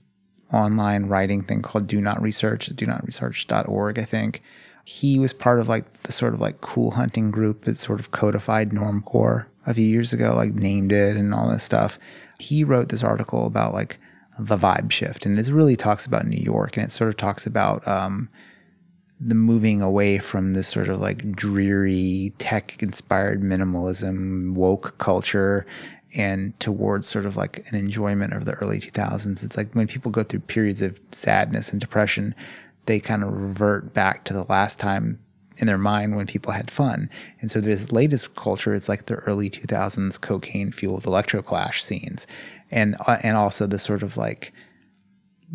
online writing thing called Do Not Research, donotresearch.org, I think. He was part of like the sort of like cool hunting group that sort of codified normcore a few years ago, like named it and all this stuff. He wrote this article about like the vibe shift, and it really talks about New York, and it sort of talks about the moving away from this sort of like dreary tech-inspired minimalism, woke culture, and towards sort of like an enjoyment of the early 2000s. It's like when people go through periods of sadness and depression, they kind of revert back to the last time in their mind when people had fun. And so this latest culture, it's like the early 2000s cocaine-fueled electroclash scenes. And also the sort of like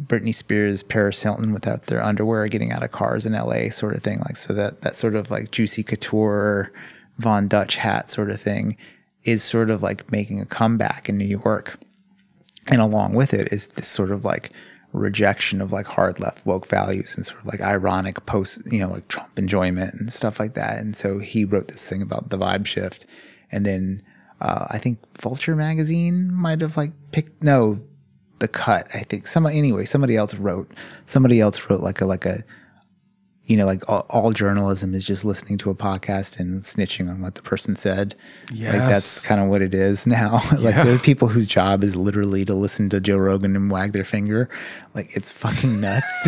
Britney Spears, Paris Hilton without their underwear getting out of cars in LA sort of thing. Like, so that sort of like Juicy Couture, Von Dutch hat sort of thing is sort of like making a comeback in New York. And along with it is this sort of like rejection of like hard left woke values and sort of like ironic post, like Trump enjoyment and stuff like that. And so he wrote this thing about the vibe shift. And then I think Vulture magazine might have like The Cut, I think. Somebody else wrote like all journalism is just listening to a podcast and snitching on what the person said. Yes. Like that's kind of what it is now. Like there are people whose job is literally to listen to Joe Rogan and wag their finger. Like it's fucking nuts.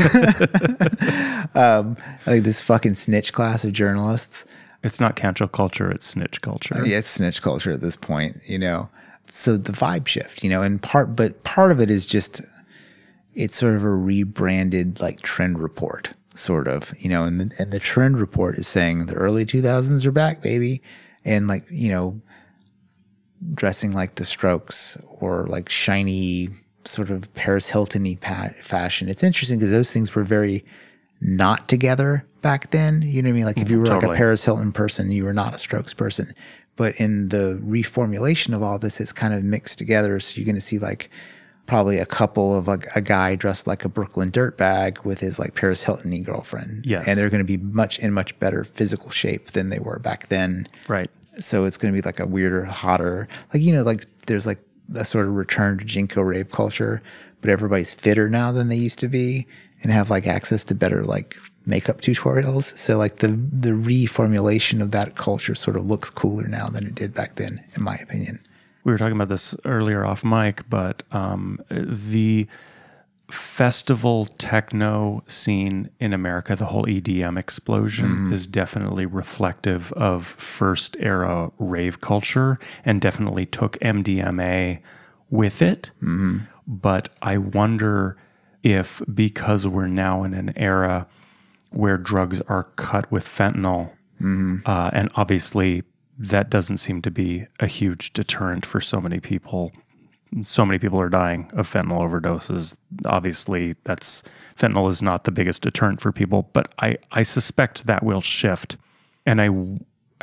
Like this fucking snitch class of journalists. It's not cancel culture, it's snitch culture. Yeah, it's snitch culture at this point, So the vibe shift, and part of it is just, it's sort of a rebranded like trend report, sort of, and the trend report is saying the early 2000s are back, baby. And like, dressing like the Strokes or like shiny sort of Paris Hilton-y fashion. It's interesting because those things were very not together back then. You know what I mean? Like if you were like a Paris Hilton person, you were not a Strokes person. But in the reformulation of all this, it's kind of mixed together. So you're going to see like probably a couple of like a guy dressed like a Brooklyn dirtbag with his like Paris Hilton-y girlfriend. Yes. And they're going to be in much better physical shape than they were back then. Right. So it's going to be like a weirder, hotter, like, like there's like a sort of return to Jinko rave culture, but everybody's fitter now than they used to be and have like access to better like makeup tutorials. So like the reformulation of that culture sort of looks cooler now than it did back then, in my opinion. We were talking about this earlier off mic, but the festival techno scene in America, the whole EDM explosion is definitely reflective of first era rave culture and definitely took MDMA with it. But I wonder if, because we're now in an era where drugs are cut with fentanyl, and obviously that doesn't seem to be a huge deterrent for so many people. So many people are dying of fentanyl overdoses. Obviously, fentanyl is not the biggest deterrent for people, but I suspect that will shift. And I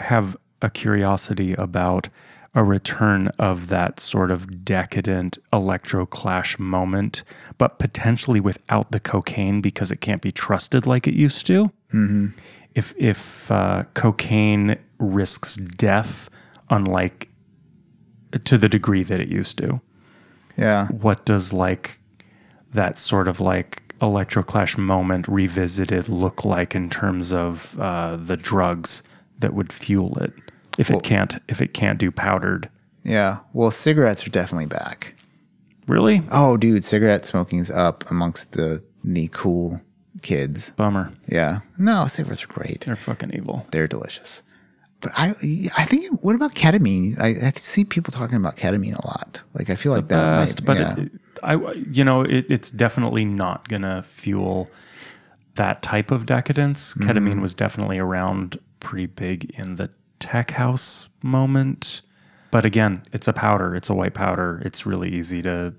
have a curiosity about a return of that sort of decadent electroclash moment, but potentially without the cocaine because it can't be trusted like it used to. If cocaine risks death, unlike to the degree that it used to. Yeah. What does like that sort of like electroclash moment revisited look like in terms of the drugs that would fuel it if it can't do powdered? Yeah. Well, cigarettes are definitely back. Really? Oh, dude, cigarette smoking's up amongst the cool kids. Bummer. Yeah. No, cigarettes are great. They're fucking evil. They're delicious. But I think, what about ketamine? I see people talking about ketamine a lot. Like, I feel like that best, might, but it's definitely not going to fuel that type of decadence. Ketamine was definitely around pretty big in the tech house moment. But again, it's a powder. It's a white powder. It's really easy to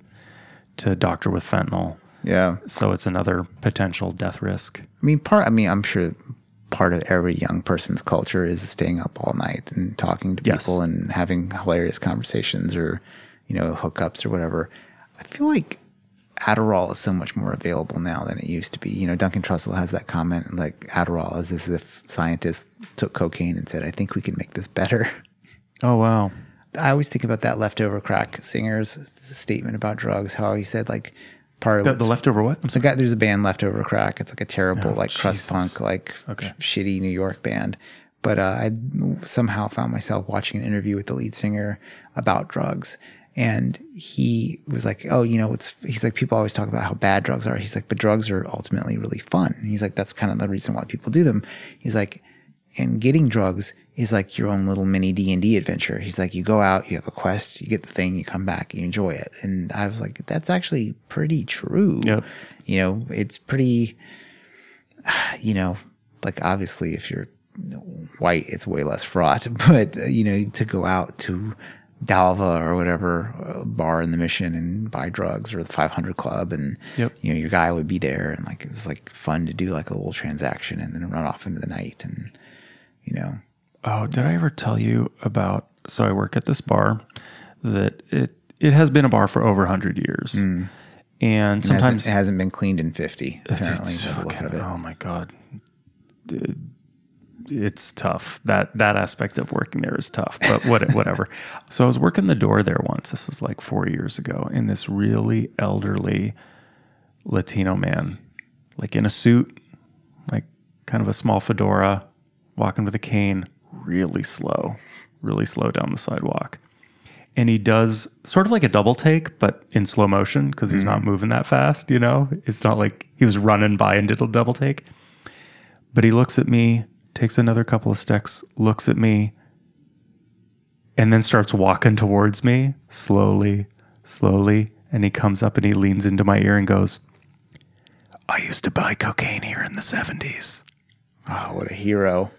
doctor with fentanyl. Yeah. So it's another potential death risk. I'm sure part of every young person's culture is staying up all night and talking to people and having hilarious conversations or, hookups or whatever. I feel like Adderall is so much more available now than it used to be. You know, Duncan Trussell has that comment, like Adderall is as if scientists took cocaine and said, I think we can make this better. Oh, wow. I always think about that Leftover Crack Singer's statement about drugs, how he said like part of the Leftover what? There's a band Leftover Crack. It's like a terrible crust punk, shitty New York band. But I somehow found myself watching an interview with the lead singer about drugs. And he was like, oh, you know, he's like, people always talk about how bad drugs are. He's like, but drugs are ultimately really fun. And he's like, that's kind of the reason why people do them. He's like, and getting drugs is like your own little mini D&D adventure. He's like, you go out, you have a quest, you get the thing, you come back, you enjoy it. And I was like, that's actually pretty true. Yep. You know, it's pretty, you know, like obviously if you're white, it's way less fraught. But, you know, to go out to Dalva or whatever bar in the Mission and buy drugs, or the 500 Club, and you know your guy would be there, and like it was like fun to do like a little transaction and then run off into the night, and you know. Oh, did I ever tell you about? So I work at this bar that it has been a bar for over 100 years, and sometimes it hasn't been cleaned in 50. Apparently, by the look of it. Oh my god. It's tough. That aspect of working there is tough, but whatever. So I was working the door there once. This was like 4 years ago, and this really elderly Latino man, like in a suit, like kind of a small fedora, walking with a cane, really slow down the sidewalk. And he does sort of like a double take, but in slow motion because he's not moving that fast, you know? It's not like he was running by and did a double take. But he looks at me, takes another couple of steps, looks at me, and then starts walking towards me slowly. And he comes up and he leans into my ear and goes, I used to buy cocaine here in the 70s. Oh, what a hero.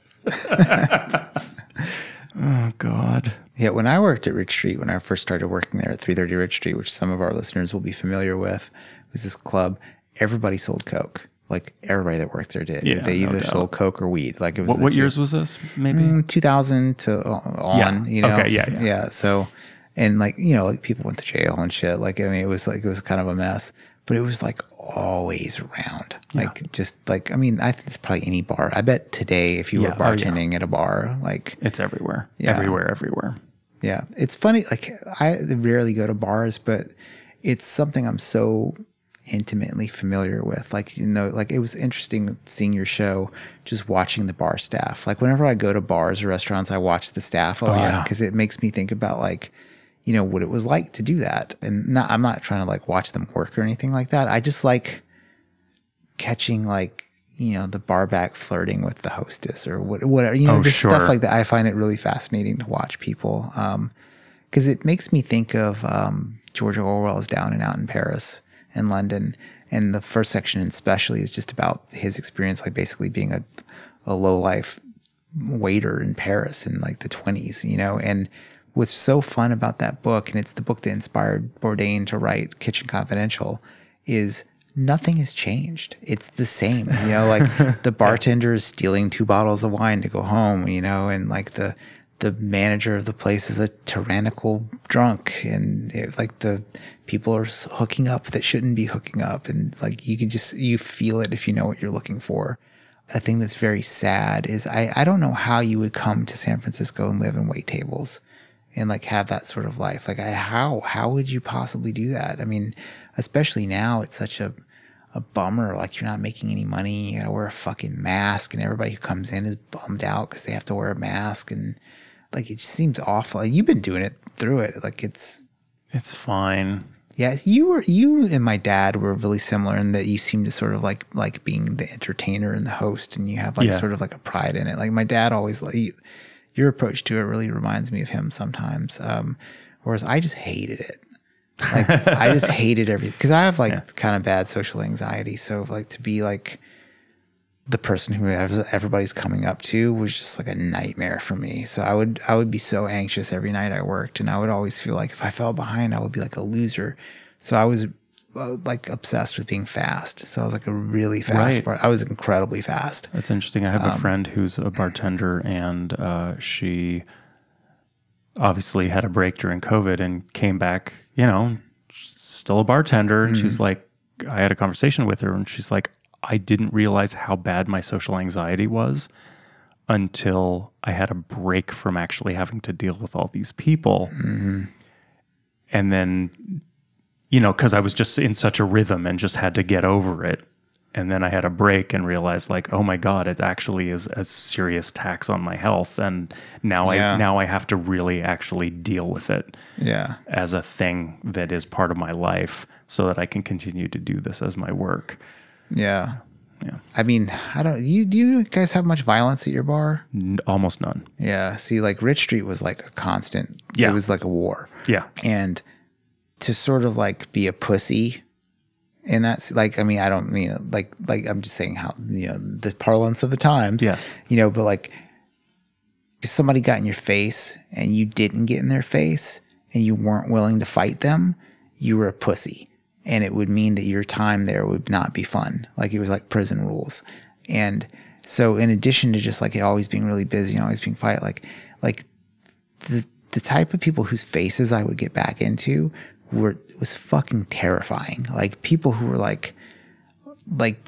Oh, God. Yeah, when I worked at Rich Street, when I first started working there at 330 Rich Street, which some of our listeners will be familiar with, was this club. Everybody sold coke. Like everybody that worked there did. They either sold coke or weed. Like it was. What years was this? Maybe 2000 to on. Yeah. You know. Okay. Yeah. So, and like you know, like people went to jail and shit. Like I mean, it was kind of a mess. But it was like always around. Like just like I mean, I think it's probably any bar. I bet today if you were bartending at a bar, like it's everywhere. Yeah. Everywhere. Yeah, it's funny. Like I rarely go to bars, but it's something I'm so intimately familiar with. Like, you know, like it was interesting seeing your show, just watching the bar staff. Like whenever I go to bars or restaurants, I watch the staff a lot because it makes me think about like, you know, what it was like to do that. And I'm not trying to like watch them work or anything like that. I just like catching like, you know, the barback flirting with the hostess or whatever, you know, just stuff like that. I find it really fascinating to watch people. Cause it makes me think of George Orwell's Down and Out in Paris in London, and the first section especially is just about his experience, like basically being a low life waiter in Paris in like the 1920s, you know. And what's so fun about that book, and it's the book that inspired Bourdain to write Kitchen Confidential, is nothing has changed. It's the same, you know. Like the bartender is stealing 2 bottles of wine to go home, you know, and like the manager of the place is a tyrannical drunk, and like the people are hooking up that shouldn't be hooking up, and like you feel it if you know what you're looking for. A thing that's very sad is I don't know how you would come to San Francisco and live in wait tables and like have that sort of life. Like how would you possibly do that? I mean, especially now it's such a bummer. Like you're not making any money. You gotta wear a fucking mask, and everybody who comes in is bummed out because they have to wear a mask, and like it just seems awful. Like, you've been doing it through it. Like it's fine. Yeah, you and my dad were really similar in that you seem to sort of like being the entertainer and the host, and you have like sort of like a pride in it. Like my dad always like your approach to it really reminds me of him sometimes. Whereas I just hated it. Like I just hated everything because I have like kind of bad social anxiety. So like to be like the person who everybody's coming up to was just like a nightmare for me. So I would be so anxious every night I worked, and I would always feel like if I fell behind, I would be like a loser. So I was like obsessed with being fast. So I was like a really fast I was incredibly fast. That's interesting. I have a friend who's a bartender, and she obviously had a break during COVID and came back, you know, still a bartender. And she's like, I had a conversation with her and she's like, I didn't realize how bad my social anxiety was until I had a break from actually having to deal with all these people. Mm-hmm. And then, you know, because I was just in such a rhythm and just had to get over it. And then I had a break and realized like, oh my God, it actually is a serious tax on my health. And now I have to really actually deal with it as a thing that is part of my life so that I can continue to do this as my work. Yeah. Yeah. I mean, do you guys have much violence at your bar? Almost none. Yeah. See, like Rich Street was like a constant. Yeah. It was like a war. Yeah. And to sort of like be a pussy. And that's like, I mean, I don't mean like I'm just saying how, you know, the parlance of the times, yes, you know, but like if somebody got in your face and you didn't get in their face and you weren't willing to fight them, you were a pussy. And it would mean that your time there would not be fun. Like it was like prison rules. And so in addition to just like it always being really busy and always being fight, like the type of people whose faces I would get back into was fucking terrifying. Like people who were like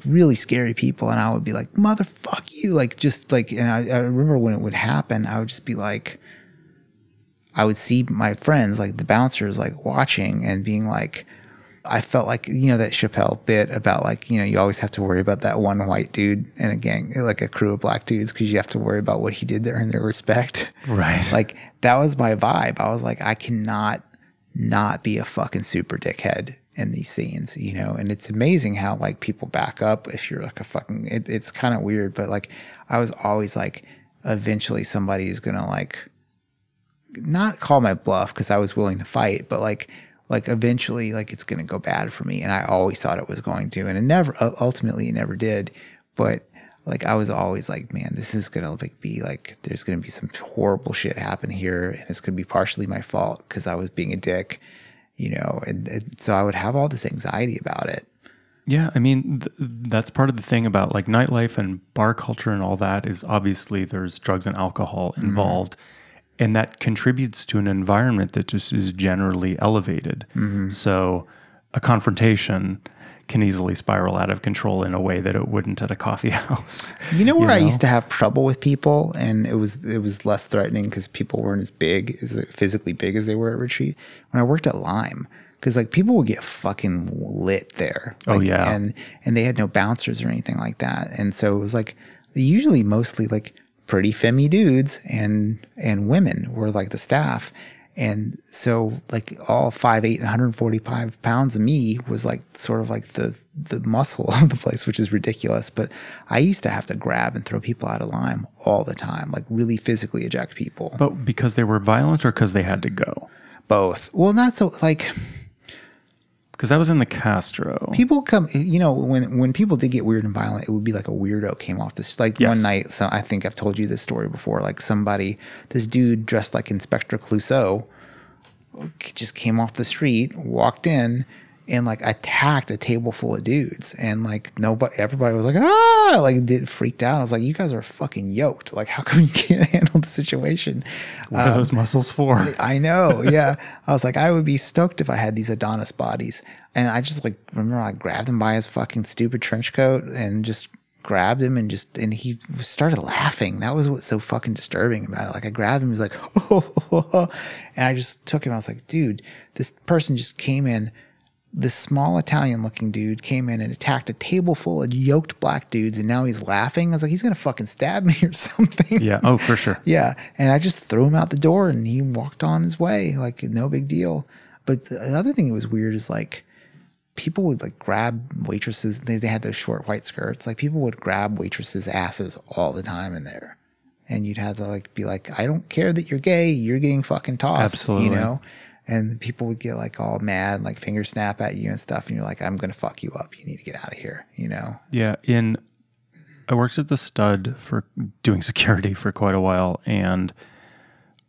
really scary people, and I would be like, motherfuck you, like just like. And I remember when it would happen, I would just be like, I would see my friends, like the bouncers, like watching and being like, I felt like, you know, that Chappelle bit about like, you know, you always have to worry about that one white dude in a gang, like a crew of black dudes, because you have to worry about what he did to earn their respect. Right. Like that was my vibe. I was like, I cannot not be a fucking super dickhead in these scenes, you know. And it's amazing how like people back up if you're like a fucking, it's kind of weird, but like I was always like, eventually somebody is gonna like not call my bluff because I was willing to fight, but like eventually like it's gonna go bad for me. And I always thought it was going to, and it never, ultimately it never did. But like I was always like, man, this is gonna like be like, there's gonna be some horrible shit happen here, and it's gonna be partially my fault because I was being a dick, you know. And so I would have all this anxiety about it. Yeah, I mean that's part of the thing about like nightlife and bar culture and all that is obviously there's drugs and alcohol involved, and that contributes to an environment that just is generally elevated. So a confrontation can easily spiral out of control in a way that it wouldn't at a coffee house. You know where I used to have trouble with people, and it was less threatening because people weren't as big, as physically big as they were at Retreat. When I worked at Lime, because like people would get fucking lit there. Like, oh yeah, and they had no bouncers or anything like that, and so it was like usually mostly like pretty femmy dudes and women were like the staff. And so like all 5'8", 145 pounds of me was like sort of like the muscle of the place, which is ridiculous. But I used to have to grab and throw people out of Lime all the time, like really physically eject people. But because they were violent or because they had to go? Both. Well, not so like... Because I was in the Castro. People come, you know, when people did get weird and violent, it would be like a weirdo came off this. Like one night, so I think I've told you this story before. Like this dude dressed like Inspector Clouseau, just came off the street, walked in, and like attacked a table full of dudes, and like everybody was like, ah, like freaked out. I was like, you guys are fucking yoked. Like, how come you can't handle the situation? What are those muscles for? I know. Yeah. I was like, I would be stoked if I had these Adonis bodies. And I just like, remember I grabbed him by his fucking stupid trench coat and just grabbed him and he started laughing. That was what's so fucking disturbing about it. Like I grabbed him, he was like, oh, and I just took him. I was like, dude, this person just came in. This small Italian looking dude came in and attacked a table full of yoked black dudes, and now he's laughing. I was like, he's going to fucking stab me or something. Yeah. Oh, for sure. Yeah. And I just threw him out the door and he walked on his way. Like no big deal. But the other thing that was weird is like people would like grab waitresses. They had those short white skirts. Like people would grab waitresses' asses all the time in there. And you'd have to like be like, I don't care that you're gay. You're getting fucking tossed. Absolutely. You know? And people would get like all mad, like finger snap at you and stuff. And you're like, I'm going to fuck you up. You need to get out of here, you know? Yeah. I worked at the Stud for doing security for quite a while and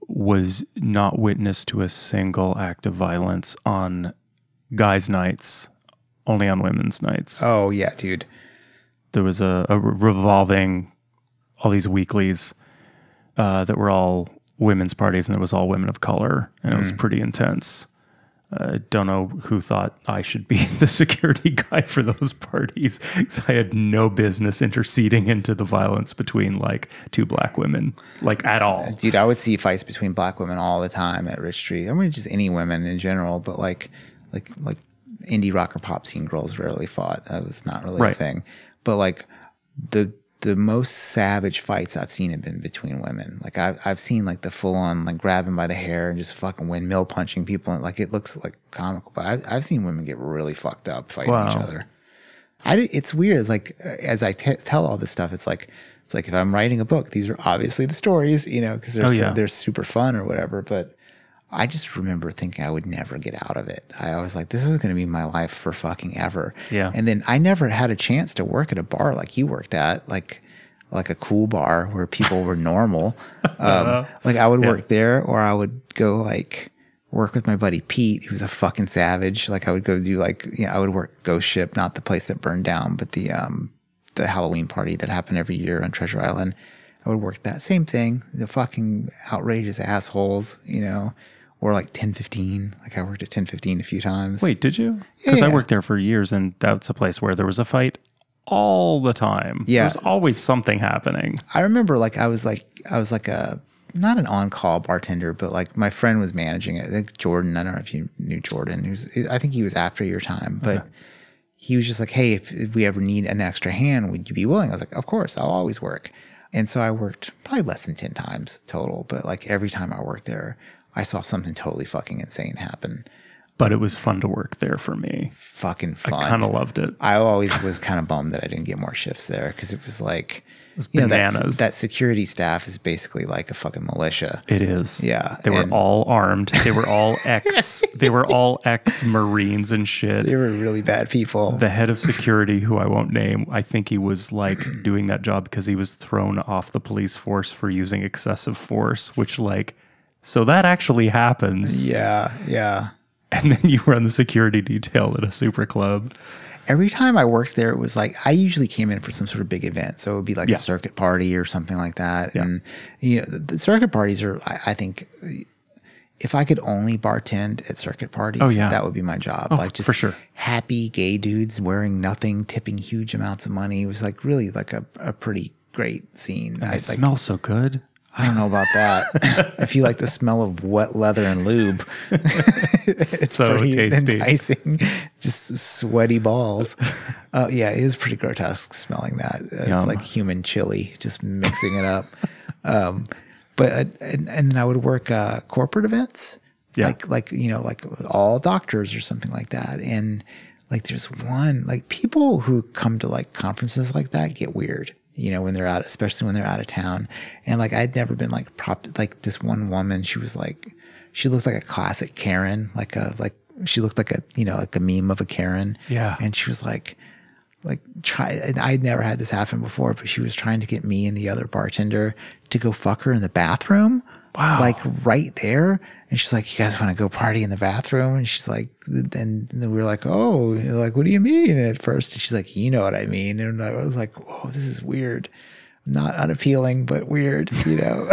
was not witness to a single act of violence on guys' nights, only on women's nights. Oh, yeah, dude. There was a revolving, all these weeklies that were all women's parties, and it was all women of color, and it was pretty intense. I don't know who thought I should be the security guy for those parties, because I had no business interceding into the violence between like two black women, like at all. Dude, I would see fights between black women all the time at Rich Street. I mean, just any women in general, but like indie rock or pop scene girls rarely fought. That was not really a thing. But like the most savage fights I've seen have been between women. Like I've seen like the full on like grabbing by the hair and just fucking windmill punching people. And like it looks like comical, but I've seen women get really fucked up fighting each other. It's weird. It's like as I tell all this stuff, it's like if I'm writing a book, these are obviously the stories, you know, because they're super fun or whatever. But I just remember thinking I would never get out of it. I was like, this is going to be my life for fucking ever. Yeah. And then I never had a chance to work at a bar like you worked at, like a cool bar where people were normal. Like I would work there, or I would go like work with my buddy Pete, who's a fucking savage. Like I would go do like, I would work Ghost Ship, not the place that burned down, but the Halloween party that happened every year on Treasure Island. I would work that same thing. The fucking outrageous assholes, you know. Or like 1015. Like I worked at 1015 a few times. Wait, did you? Because I worked there for years, and that's a place where there was a fight all the time. Yeah. There's always something happening. I remember like I was like a not an on-call bartender, but like my friend was managing it. I think Jordan, I don't know if you knew Jordan. I think he was after your time, but he was just like, hey, if we ever need an extra hand, would you be willing? I was like, of course, I'll always work. And so I worked probably less than 10 times total, but like every time I worked there, I saw something totally fucking insane happen. But it was fun to work there for me. Fucking fun. I kind of loved it. I always was kind of bummed that I didn't get more shifts there, because it was like, bananas. That security staff is basically like a fucking militia. It is. Yeah. They were all armed. They were all ex-Marines and shit. They were really bad people. The head of security, who I won't name, I think he was like doing that job because he was thrown off the police force for using excessive force, which like, so that actually happens. Yeah, yeah. And then you run the security detail at a super club. Every time I worked there, it was like, I usually came in for some sort of big event. So it would be like a circuit party or something like that. Yeah. And, you know, the circuit parties are, I think, if I could only bartend at circuit parties, that would be my job. Like just for sure. Happy gay dudes wearing nothing, tipping huge amounts of money. It was like really like a pretty great scene. And it smells so good. I don't know about that. I feel like the smell of wet leather and lube. It's so pretty tasty. Enticing. Just sweaty balls. Yeah, it is pretty grotesque smelling that. It's like human chili, just mixing it up. But and then I would work corporate events. Yeah. Like you know, like all doctors or something like that. And like there's one, like people who come to like conferences like that get weird. You know, when they're out, especially when they're out of town. And like, I'd never been like like this one woman, she was like, she looked like a classic Karen, she looked like like a meme of a Karen. Yeah. And she was and I'd never had this happen before, but she was trying to get me and the other bartender to go fuck her in the bathroom. Wow. Like right there. And she's like, you guys want to go party in the bathroom? And she's like, and then we were like, oh, like, what do you mean at first? And she's like, you know what I mean? And I was like, oh, this is weird. Not unappealing, but weird, you know?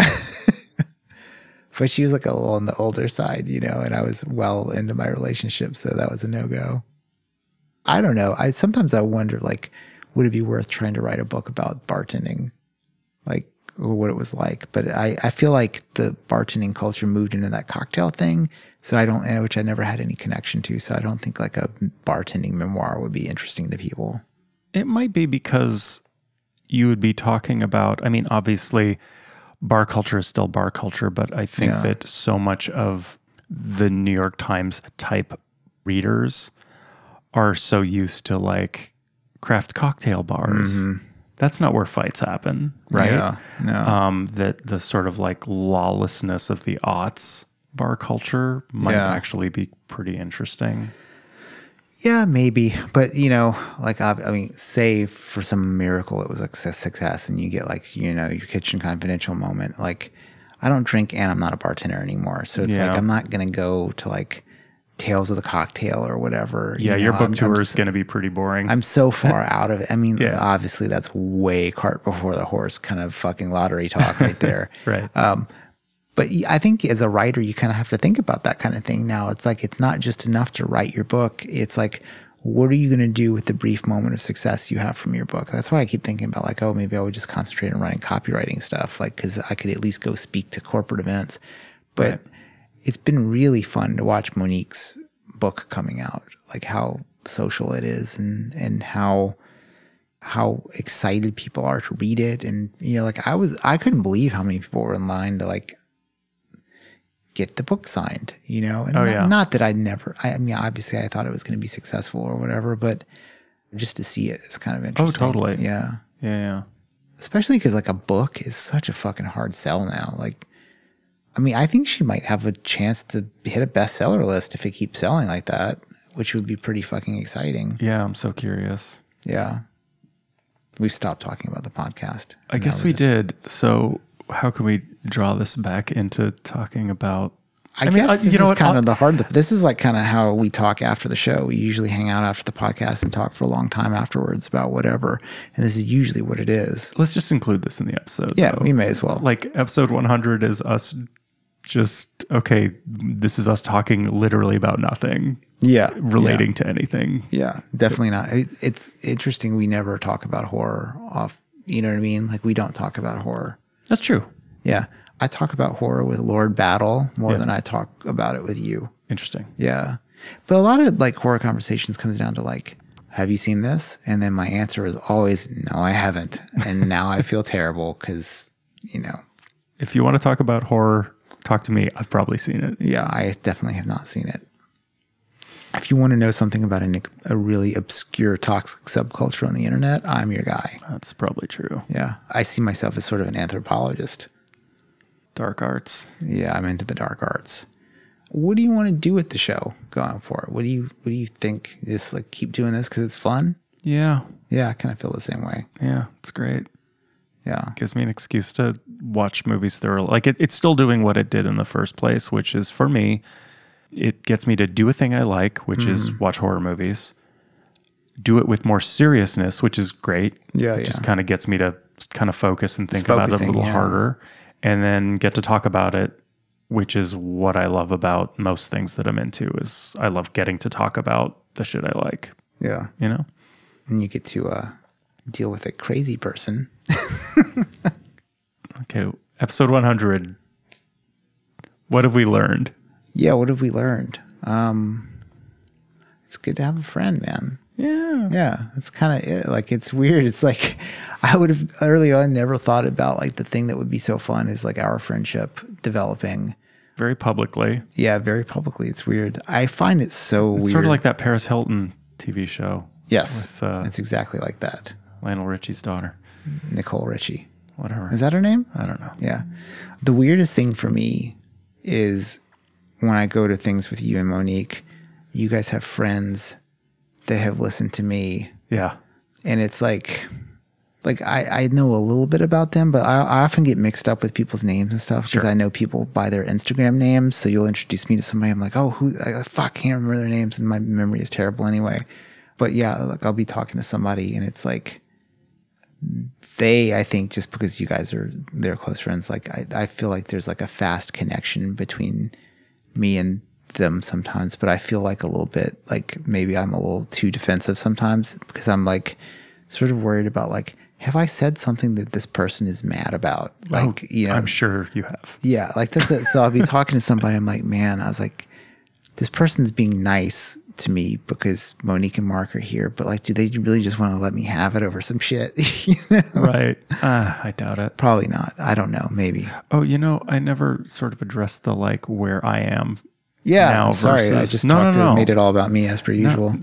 But she was like a little on the older side, you know, and I was well into my relationship. So that was a no-go. I don't know. Sometimes I wonder, like, would it be worth trying to write a book about bartending? Like, or what it was like. But I feel like the bartending culture moved into that cocktail thing. So which I never had any connection to. So I don't think like a bartending memoir would be interesting to people. It might be because you would be talking about, I mean, obviously bar culture is still bar culture, but I think that so much of the New York Times type readers are so used to like craft cocktail bars. Mm-hmm. That's not where fights happen, right? Yeah, no. That the sort of like lawlessness of the aughts bar culture might actually be pretty interesting. Yeah, maybe. But, you know, like, I mean, say for some miracle it was a success and you get like, you know, your Kitchen Confidential moment. Like, I don't drink and I'm not a bartender anymore. So it's like, I'm not going to go to like Tales of the Cocktail or whatever. Yeah, your book tour is going to be pretty boring. I'm so far out of it. I mean, obviously that's way cart before the horse kind of fucking lottery talk right there. Right. But I think as a writer, you kind of have to think about that kind of thing now. It's like, it's not just enough to write your book. It's like, what are you going to do with the brief moment of success you have from your book? That's why I keep thinking about like, oh, maybe I would just concentrate on writing copywriting stuff, like, because I could at least go speak to corporate events. But right. It's been really fun to watch Monique's book coming out, like how social it is and how excited people are to read it. And, you know, like I couldn't believe how many people were in line to like get the book signed, you know? And not that I mean, obviously I thought it was going to be successful or whatever, but just to see it is kind of interesting. Oh, totally. Yeah. Yeah. Especially because like a book is such a fucking hard sell now. Like, I mean, I think she might have a chance to hit a bestseller list if it keeps selling like that, which would be pretty fucking exciting. Yeah, I'm so curious. Yeah. We stopped talking about the podcast. I guess we did. So how can we draw this back into talking about... I guess this is kind of the hard... This is like kind of how we talk after the show. We usually hang out after the podcast and talk for a long time afterwards about whatever. And this is usually what it is. Let's just include this in the episode. Yeah, though. We may as well. Like episode 100 is us just... Okay, this is us talking literally about nothing. Yeah. Relating to anything. Yeah, definitely not. It's interesting we never talk about horror off... You know what I mean? Like we don't talk about horror. That's true. Yeah. I talk about horror with Lord Battle more than I talk about it with you. Interesting. Yeah. But a lot of like horror conversations comes down to like, have you seen this? And then my answer is always, no, I haven't. And now I feel terrible because, you know. If you want to talk about horror, talk to me. I've probably seen it. Yeah, I definitely have not seen it. If you want to know something about a really obscure toxic subculture on the internet, I'm your guy. That's probably true. Yeah. I see myself as sort of an anthropologist. Dark arts. Yeah, I'm into the dark arts. What do you want to do with the show going forward? What do you think? Just like keep doing this because it's fun? Yeah. Yeah, I kind of feel the same way. Yeah, it's great. Yeah. Gives me an excuse to watch movies thoroughly. Like it's still doing what it did in the first place, which is for me, it gets me to do a thing I like, which is watch horror movies. Do it with more seriousness, which is great. Yeah, it just kind of gets me to kind of focus and think about it a little harder. And then get to talk about it, which is what I love about most things that I'm into is I love getting to talk about the shit I like. Yeah. You know? And you get to deal with a crazy person. Okay. Episode 100. What have we learned? Yeah. What have we learned? It's good to have a friend, man. Yeah. Yeah. It's kind of it. Like, it's weird. It's like, I would have early on never thought about like the thing that would be so fun is like our friendship developing. Very publicly. Yeah. Very publicly. It's weird. I find it so weird. Sort of like that Paris Hilton TV show. Yes. It's exactly like that. Lionel Richie's daughter. Nicole Richie. Whatever. Is that her name? I don't know. Yeah. The weirdest thing for me is when I go to things with you and Monique, you guys have friends that have listened to me. Yeah. And it's like I know a little bit about them, but I often get mixed up with people's names and stuff because I know people by their Instagram names. So you'll introduce me to somebody. I'm like, oh, fuck, can't remember their names. And my memory is terrible anyway. But yeah, like I'll be talking to somebody and it's like I think just because you guys they're close friends, like I feel like there's like a fast connection between me and them sometimes, but I feel like a little bit like maybe I'm a little too defensive sometimes because I'm like sort of worried about like, have I said something that this person is mad about? Like, you know, I'm sure you have. Yeah. Like that's it. So I'll be talking to somebody. I'm like, man, I was like, this person's being nice to me because Monique and Mark are here, but like, do they really just want to let me have it over some shit? You know? Right. I doubt it. Probably not. I don't know. Maybe. Oh, you know, I never sort of addressed the like where I am. Yeah, now sorry. I just made it all about me as per usual. No.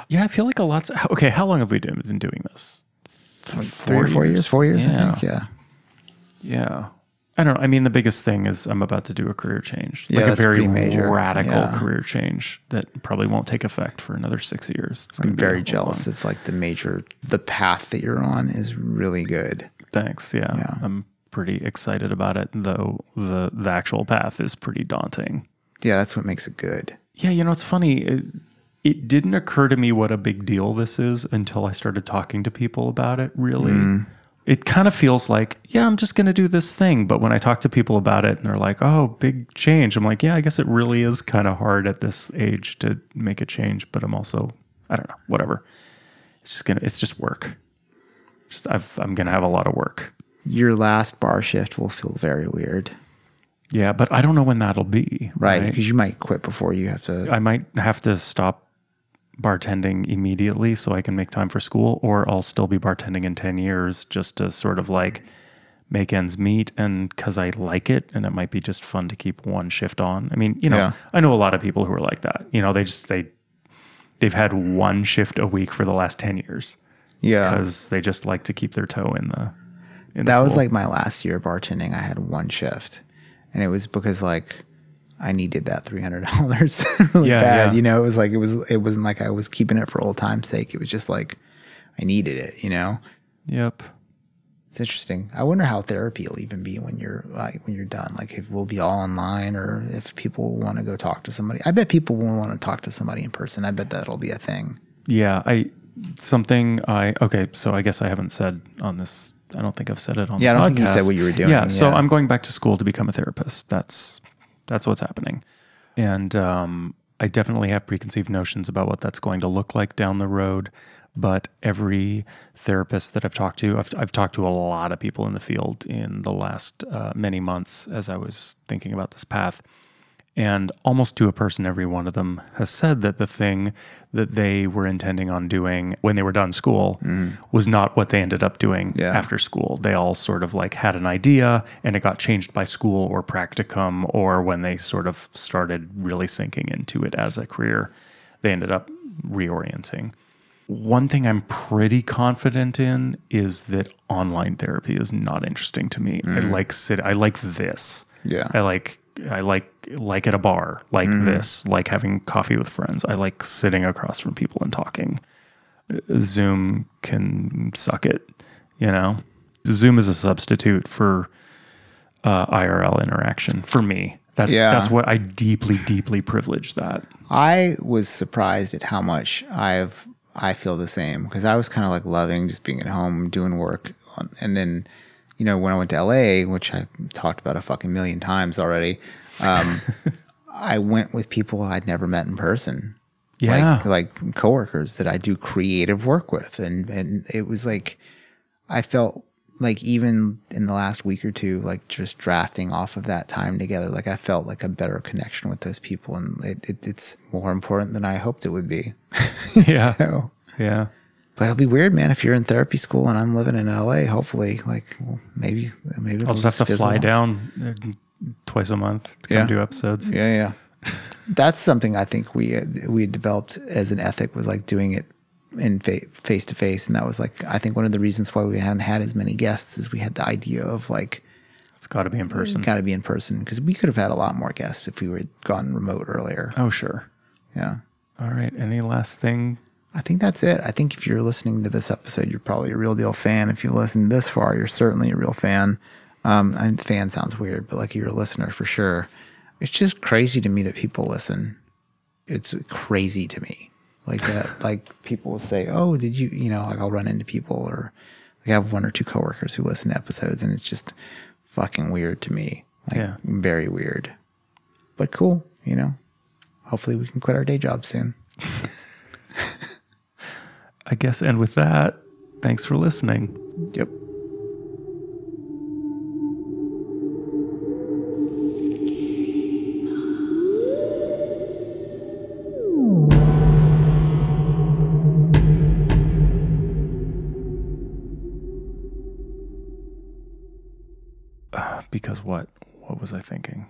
Yeah, I feel like okay, how long have we been doing this? 3 or 4 years? 4 years, I think, yeah. Yeah. I don't know. I mean, the biggest thing is I'm about to do a career change. Yeah, like a very major, radical career change that probably won't take effect for another 6 years. I'm very jealous of like the path that you're on is really good. Thanks, yeah. I'm pretty excited about it, though the actual path is pretty daunting. Yeah, that's what makes it good. Yeah, you know, it's funny. It didn't occur to me what a big deal this is until I started talking to people about it, really. it kind of feels like, yeah, I'm just going to do this thing. But when I talk to people about it and they're like, oh, big change. I'm like, yeah, I guess it really is kind of hard at this age to make a change. But I'm also, I don't know, whatever. It's just work. I'm going to have a lot of work. Your last bar shift will feel very weird. Yeah, but I don't know when that'll be. Right, because you might quit before you have to. I might have to stop bartending immediately so I can make time for school, or I'll still be bartending in 10 years just to sort of like make ends meet, and because I like it, and it might be just fun to keep one shift on. I mean, I know a lot of people who are like that. They've had one shift a week for the last 10 years. Yeah. Because they just like to keep their toe in the That was like my last year bartending. I had one shift, and it was because like I needed that $300 really bad. Yeah. It wasn't like I was keeping it for old time's sake. It was just like I needed it. Yep. It's interesting. I wonder how therapy will even be when you're done. Like if we'll be all online, or if people want to go talk to somebody. I bet people will want to talk to somebody in person. I bet that'll be a thing. Yeah. Okay. So I guess I haven't said on this. I don't think I've said it on the podcast. Yeah, I don't think you said what you were doing. Yeah. So I'm going back to school to become a therapist. That's what's happening. And I definitely have preconceived notions about what that's going to look like down the road. But every therapist that I've talked to, I've talked to a lot of people in the field in the last many months as I was thinking about this path. And almost to a person, every one of them has said that the thing that they were intending on doing when they were done school was not what they ended up doing after school. They all sort of like had an idea, and it got changed by school or practicum, or when they sort of started really sinking into it as a career, they ended up reorienting. One thing I'm pretty confident in is that online therapy is not interesting to me. I like this. Yeah. I like at a bar, like this, like having coffee with friends. I like sitting across from people and talking. Zoom can suck it, Zoom is a substitute for IRL interaction for me. That's what I deeply, deeply privilege that. I was surprised at how much I feel the same, because I was kind of like loving just being at home doing work. And then, when I went to LA, which I've talked about a fucking million times already, I went with people I'd never met in person. Yeah. Like coworkers that I do creative work with. And it was like, I felt like even in the last week or two, like just drafting off of that time together, like I felt like a better connection with those people. And it's more important than I hoped it would be. Yeah. Yeah. But it'll be weird, man, if you're in therapy school and I'm living in LA, hopefully, maybe I'll just have to fly down twice a month to come do episodes. Yeah. That's something I think we developed as an ethic, was like doing it in face to face. And that was like, I think one of the reasons why we haven't had as many guests is we had the idea of like, it's got to be in person. It's got to be in person, because we could have had a lot more guests if we were gone remote earlier. Oh, sure. Yeah. All right. Any last thing? I think that's it. I think if you're listening to this episode, you're probably a real deal fan. If you listen this far, you're certainly a real fan. Fan sounds weird, but like, you're a listener for sure. It's just crazy to me that people listen. It's crazy to me. Like that, like people will say, oh, did you, like I'll run into people, or like I have one or two coworkers who listen to episodes, and it's just fucking weird to me. Like very weird, but cool. Hopefully we can quit our day job soon. I guess, and with that, thanks for listening. Yep. Because what? What was I thinking?